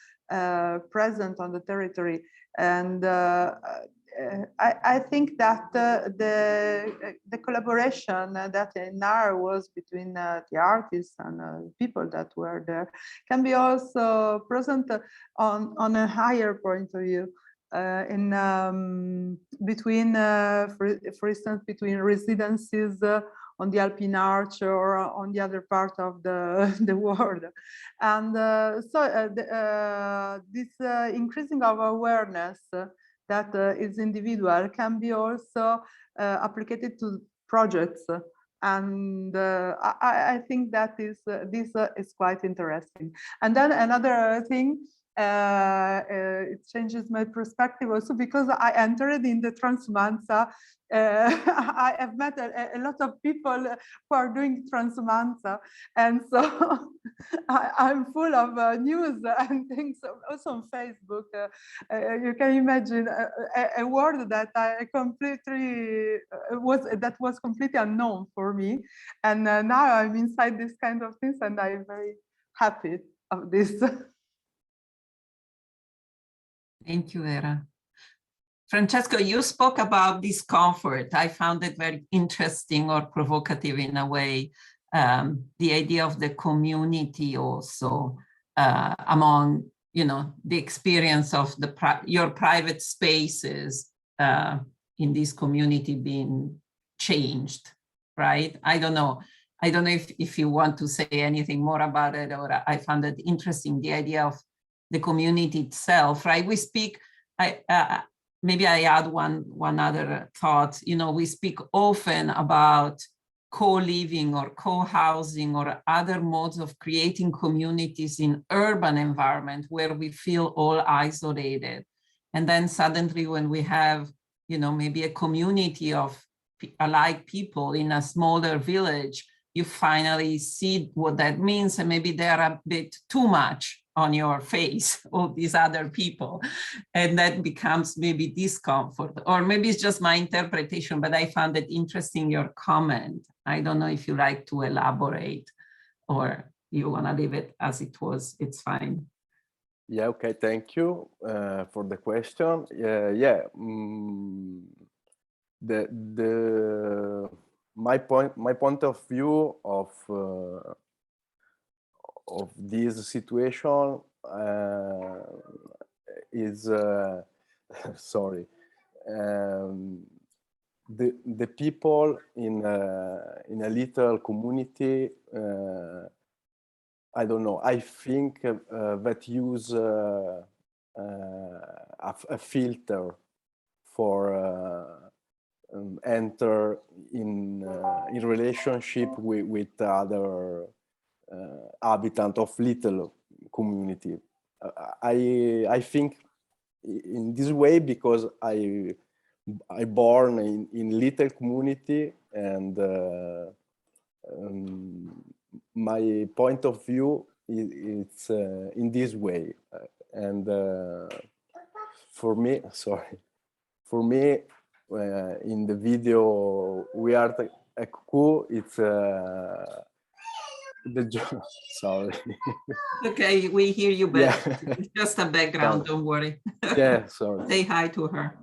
Speaker 5: present on the territory. And I think that the collaboration that in NAHR was between the artists and people that were there can be also present on a higher point of view. Between, for instance, between residencies on the Alpine Arch or on the other part of the world. And this increasing of awareness that is individual can be also applied to projects. And I think that this is quite interesting. And then another thing, it changes my perspective also because I entered in the transhumanza. I have met a lot of people who are doing transhumanza, and so I'm full of news and things also on Facebook. You can imagine a word that I completely was completely unknown for me, and now I'm inside this kind of things, and I'm very happy of this.
Speaker 1: Thank you, Vera. Francesco, you spoke about discomfort. I found it very interesting or provocative in a way, the idea of the community also among, the experience of your private spaces in this community being changed, right? I don't know if you want to say anything more about it, or I found it interesting, the idea of the community itself, right? We speak, maybe I add one other thought, we speak often about co-living or co-housing or other modes of creating communities in urban environment where we feel all isolated. And then suddenly when we have, maybe a community of alike people in a smaller village, you finally see what that means, and maybe they're a bit too much on your face, all these other people, and that becomes maybe discomfort, or maybe it's just my interpretation, but I found it interesting, your comment. I don't know if you like to elaborate or you want to leave it as it was. It's fine.
Speaker 11: Yeah, okay, thank you for the question. My point of view of this situation is sorry, the people in a little community, I don't know, I think that use a filter for enter in relationship with other habitant of little community. I think in this way because I born in little community, and my point of view it's in this way, and for me, in the video We Are a Cuckoo, it's the joke. Sorry.
Speaker 1: Okay, we hear you better.
Speaker 11: Yeah.
Speaker 1: It's just a background, don't worry.
Speaker 11: Yeah, sorry.
Speaker 1: Say hi to her.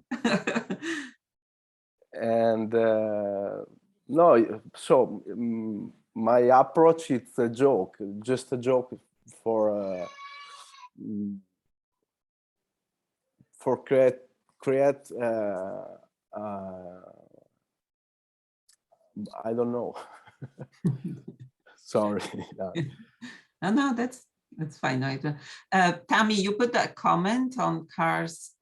Speaker 11: And no, so my approach, it's a joke, just a joke for create I don't know. Sorry.
Speaker 1: No, that's fine. Tami, you put a comment on Karl's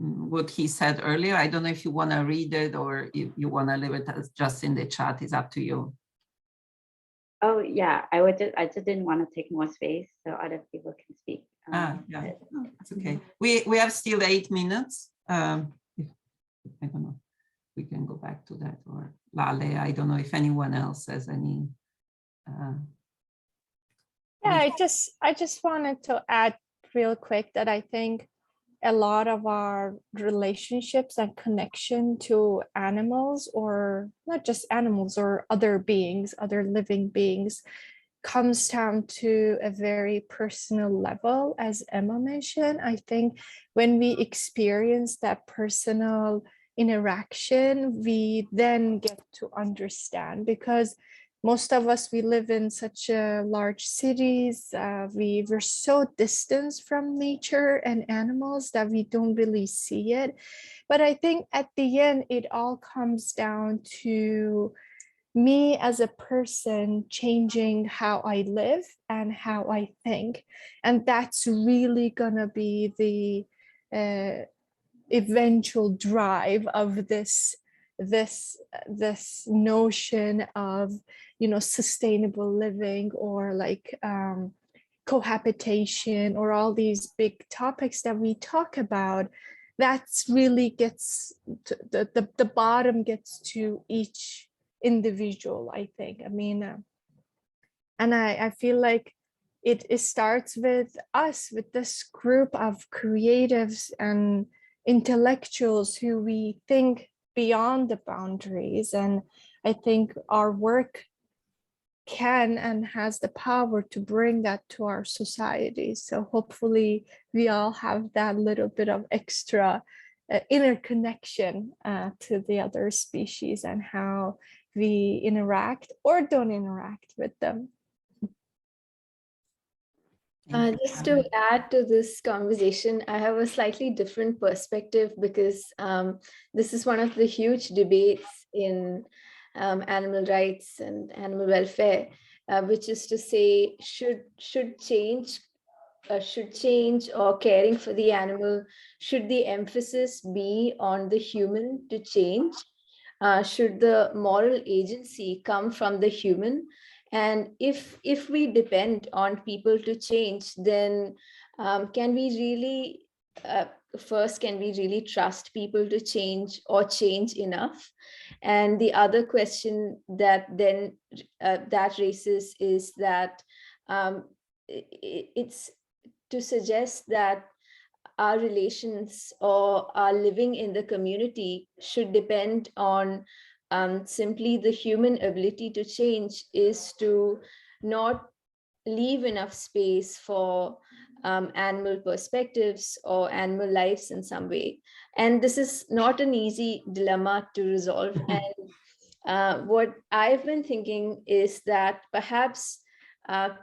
Speaker 1: what he said earlier. I don't know if you want to read it or if you want to leave it as just in the chat. It's up to you.
Speaker 6: Oh yeah, I just didn't want to take more space so other people can speak.
Speaker 1: Yeah, no, it's okay. We have still 8 minutes. I don't know. We can go back to that, or Laleh. I don't know if anyone else has any.
Speaker 9: Yeah, I just wanted to add real quick that I think a lot of our relationships and connection to animals, or not just animals, or other beings, other living beings, comes down to a very personal level. As Emma mentioned, I think when we experience that personal interaction, we then get to understand, because most of us, we live in such large cities. We're so distant from nature and animals that we don't really see it. But I think at the end, it all comes down to me as a person changing how I live and how I think. And that's really gonna be the eventual drive of this notion of, sustainable living, or like cohabitation, or all these big topics that we talk about. That's really gets to the bottom, gets to each individual, I think. I mean, and I feel like it starts with us, with this group of creatives and intellectuals who we think beyond the boundaries. And I think our work can and has the power to bring that to our society. So hopefully we all have that little bit of extra inner connection to the other species, and how we interact or don't interact with them.
Speaker 13: Just to add to this conversation, I have a slightly different perspective, because this is one of the huge debates in animal rights and animal welfare, which is to say, should change or caring for the animal, should the emphasis be on the human to change? Should the moral agency come from the human? And if we depend on people to change, then can we really trust people to change, or change enough? And the other question that then that raises is that it's to suggest that our relations or our living in the community should depend on simply the human ability to change, is to not leave enough space for animal perspectives or animal lives in some way. And this is not an easy dilemma to resolve. And what I've been thinking is that perhaps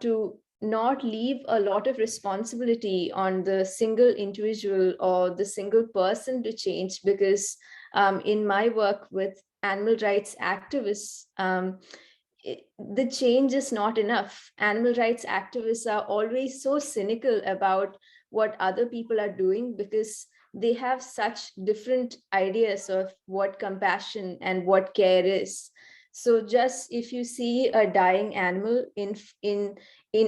Speaker 13: to not leave a lot of responsibility on the single individual or the single person to change, because in my work with animal rights activists, the change is not enough. Animal rights activists are always so cynical about what other people are doing, because they have such different ideas of what compassion and what care is. So just if you see a dying animal in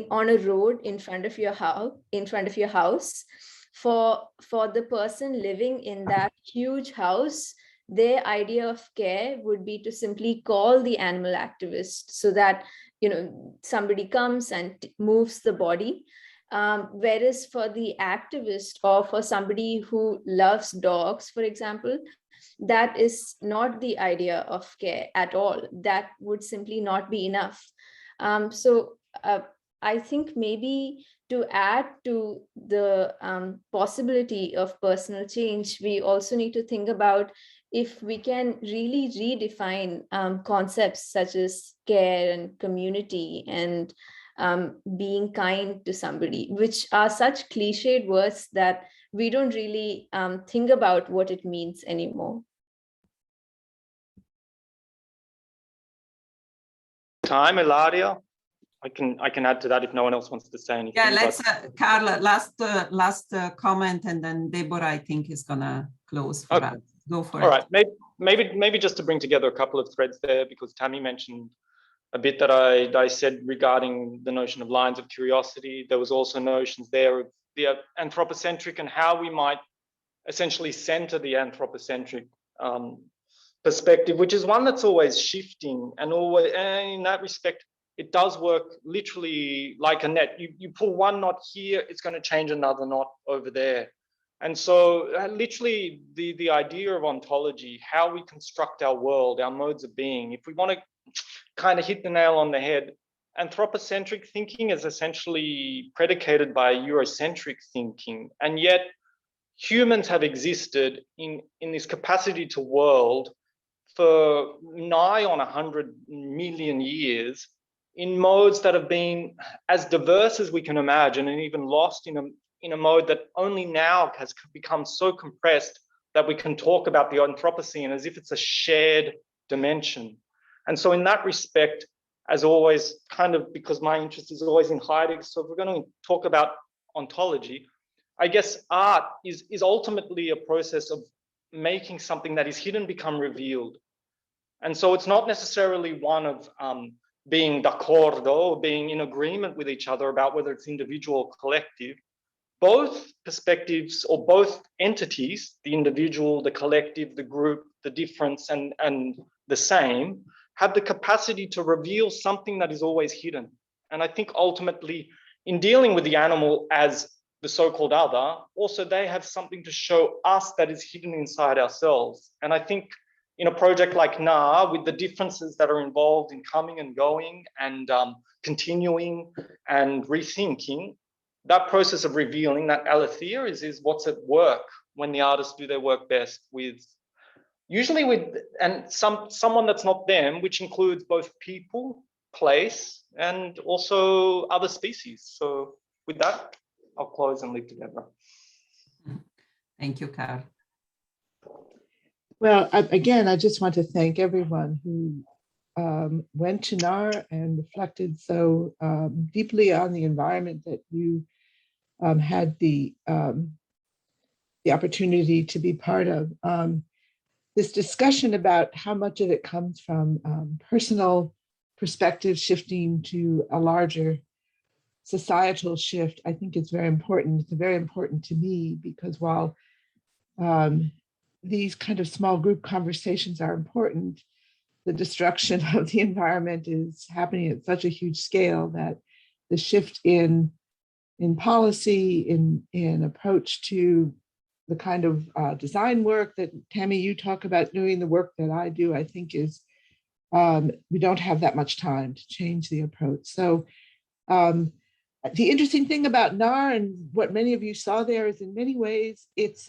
Speaker 13: on a road in front of your house, for the person living in that huge house, their idea of care would be to simply call the animal activist so that, you know, somebody comes and moves the body. Whereas for the activist or for somebody who loves dogs, for example, that is not the idea of care at all. That would simply not be enough. I think maybe to add to the possibility of personal change, we also need to think about if we can really redefine concepts such as care and community and being kind to somebody, which are such cliched words that we don't really think about what it means anymore.
Speaker 3: Time, Ilaria. I can add to that if no one else wants to say anything.
Speaker 1: Yeah, let's, Karl, last comment, and then Deborah, I think, is gonna close for us. Go for it.
Speaker 3: All right, maybe just to bring together a couple of threads there, because Tami mentioned a bit that I said regarding the notion of lines of curiosity. There was also notions there of the anthropocentric and how we might essentially center the anthropocentric perspective, which is one that's always shifting, and in that respect, it does work literally like a net. You pull one knot here, it's going to change another knot over there. And so literally the idea of ontology, how we construct our world, our modes of being, if we want to kind of hit the nail on the head, anthropocentric thinking is essentially predicated by Eurocentric thinking. And yet humans have existed in this capacity to world for nigh on 100 million years in modes that have been as diverse as we can imagine, and even lost in a mode that only now has become so compressed that we can talk about the Anthropocene as if it's a shared dimension. And so in that respect, as always, kind of because my interest is always in hiding, so if we're going to talk about ontology, I guess art is ultimately a process of making something that is hidden become revealed. And so it's not necessarily one of being d'accordo, being in agreement with each other about whether it's individual or collective. Both perspectives or both entities, the individual, the collective, the group, the difference and the same, have the capacity to reveal something that is always hidden. And I think ultimately in dealing with the animal as the so-called other, also they have something to show us that is hidden inside ourselves. And I think in a project like NAHR, with the differences that are involved in coming and going and continuing and rethinking, that process of revealing, that aletheia is what's at work when the artists do their work best with, usually with, and someone that's not them, which includes both people, place, and also other species. So with that, I'll close and leave together.
Speaker 1: Thank you, Karl.
Speaker 14: Well, again, I just want to thank everyone who went to NAHR and reflected so deeply on the environment that you had the opportunity to be part of. This discussion about how much of it comes from personal perspective shifting to a larger societal shift, I think it's very important. It's very important to me because while these kind of small group conversations are important, the destruction of the environment is happening at such a huge scale that the shift in policy, in approach to the kind of design work that Tami, you talk about doing, the work that I do, I think is, we don't have that much time to change the approach. So the interesting thing about NAHR and what many of you saw there is in many ways, it's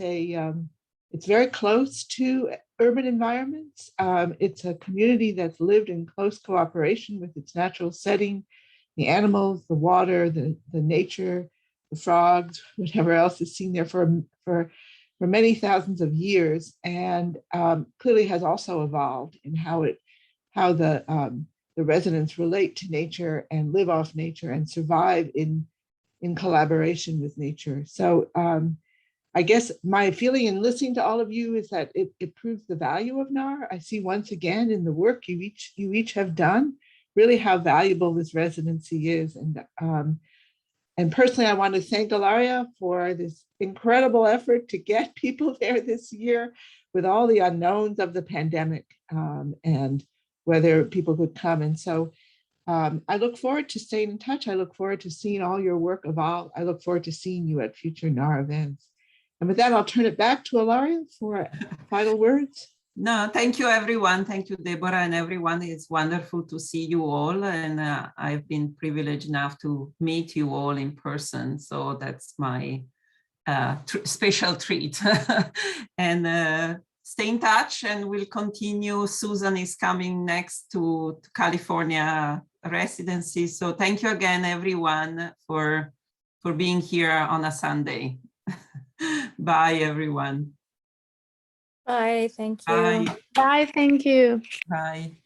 Speaker 14: very close to urban environments. It's a community that's lived in close cooperation with its natural setting, the animals, the water, the nature, the frogs, whatever else is seen there for many thousands of years, and clearly has also evolved in how the residents relate to nature and live off nature and survive in collaboration with nature. So I guess my feeling in listening to all of you is that it proves the value of NAHR. I see once again in the work you each have done, really how valuable this residency is. And personally, I want to thank Ilaria for this incredible effort to get people there this year with all the unknowns of the pandemic and whether people could come. And so I look forward to staying in touch. I look forward to seeing all your work evolve. I look forward to seeing you at future NAHR events. And with that, I'll turn it back to Ilaria for final words.
Speaker 1: No, thank you, everyone. Thank you, Deborah, and everyone. It's wonderful to see you all. And I've been privileged enough to meet you all in person. So that's my special treat. And stay in touch, and we'll continue. Susan is coming next to California residency. So thank you again, everyone, for being here on a Sunday. Bye, everyone.
Speaker 9: Bye, thank you.
Speaker 1: Bye.
Speaker 9: Bye, thank you.
Speaker 1: Bye.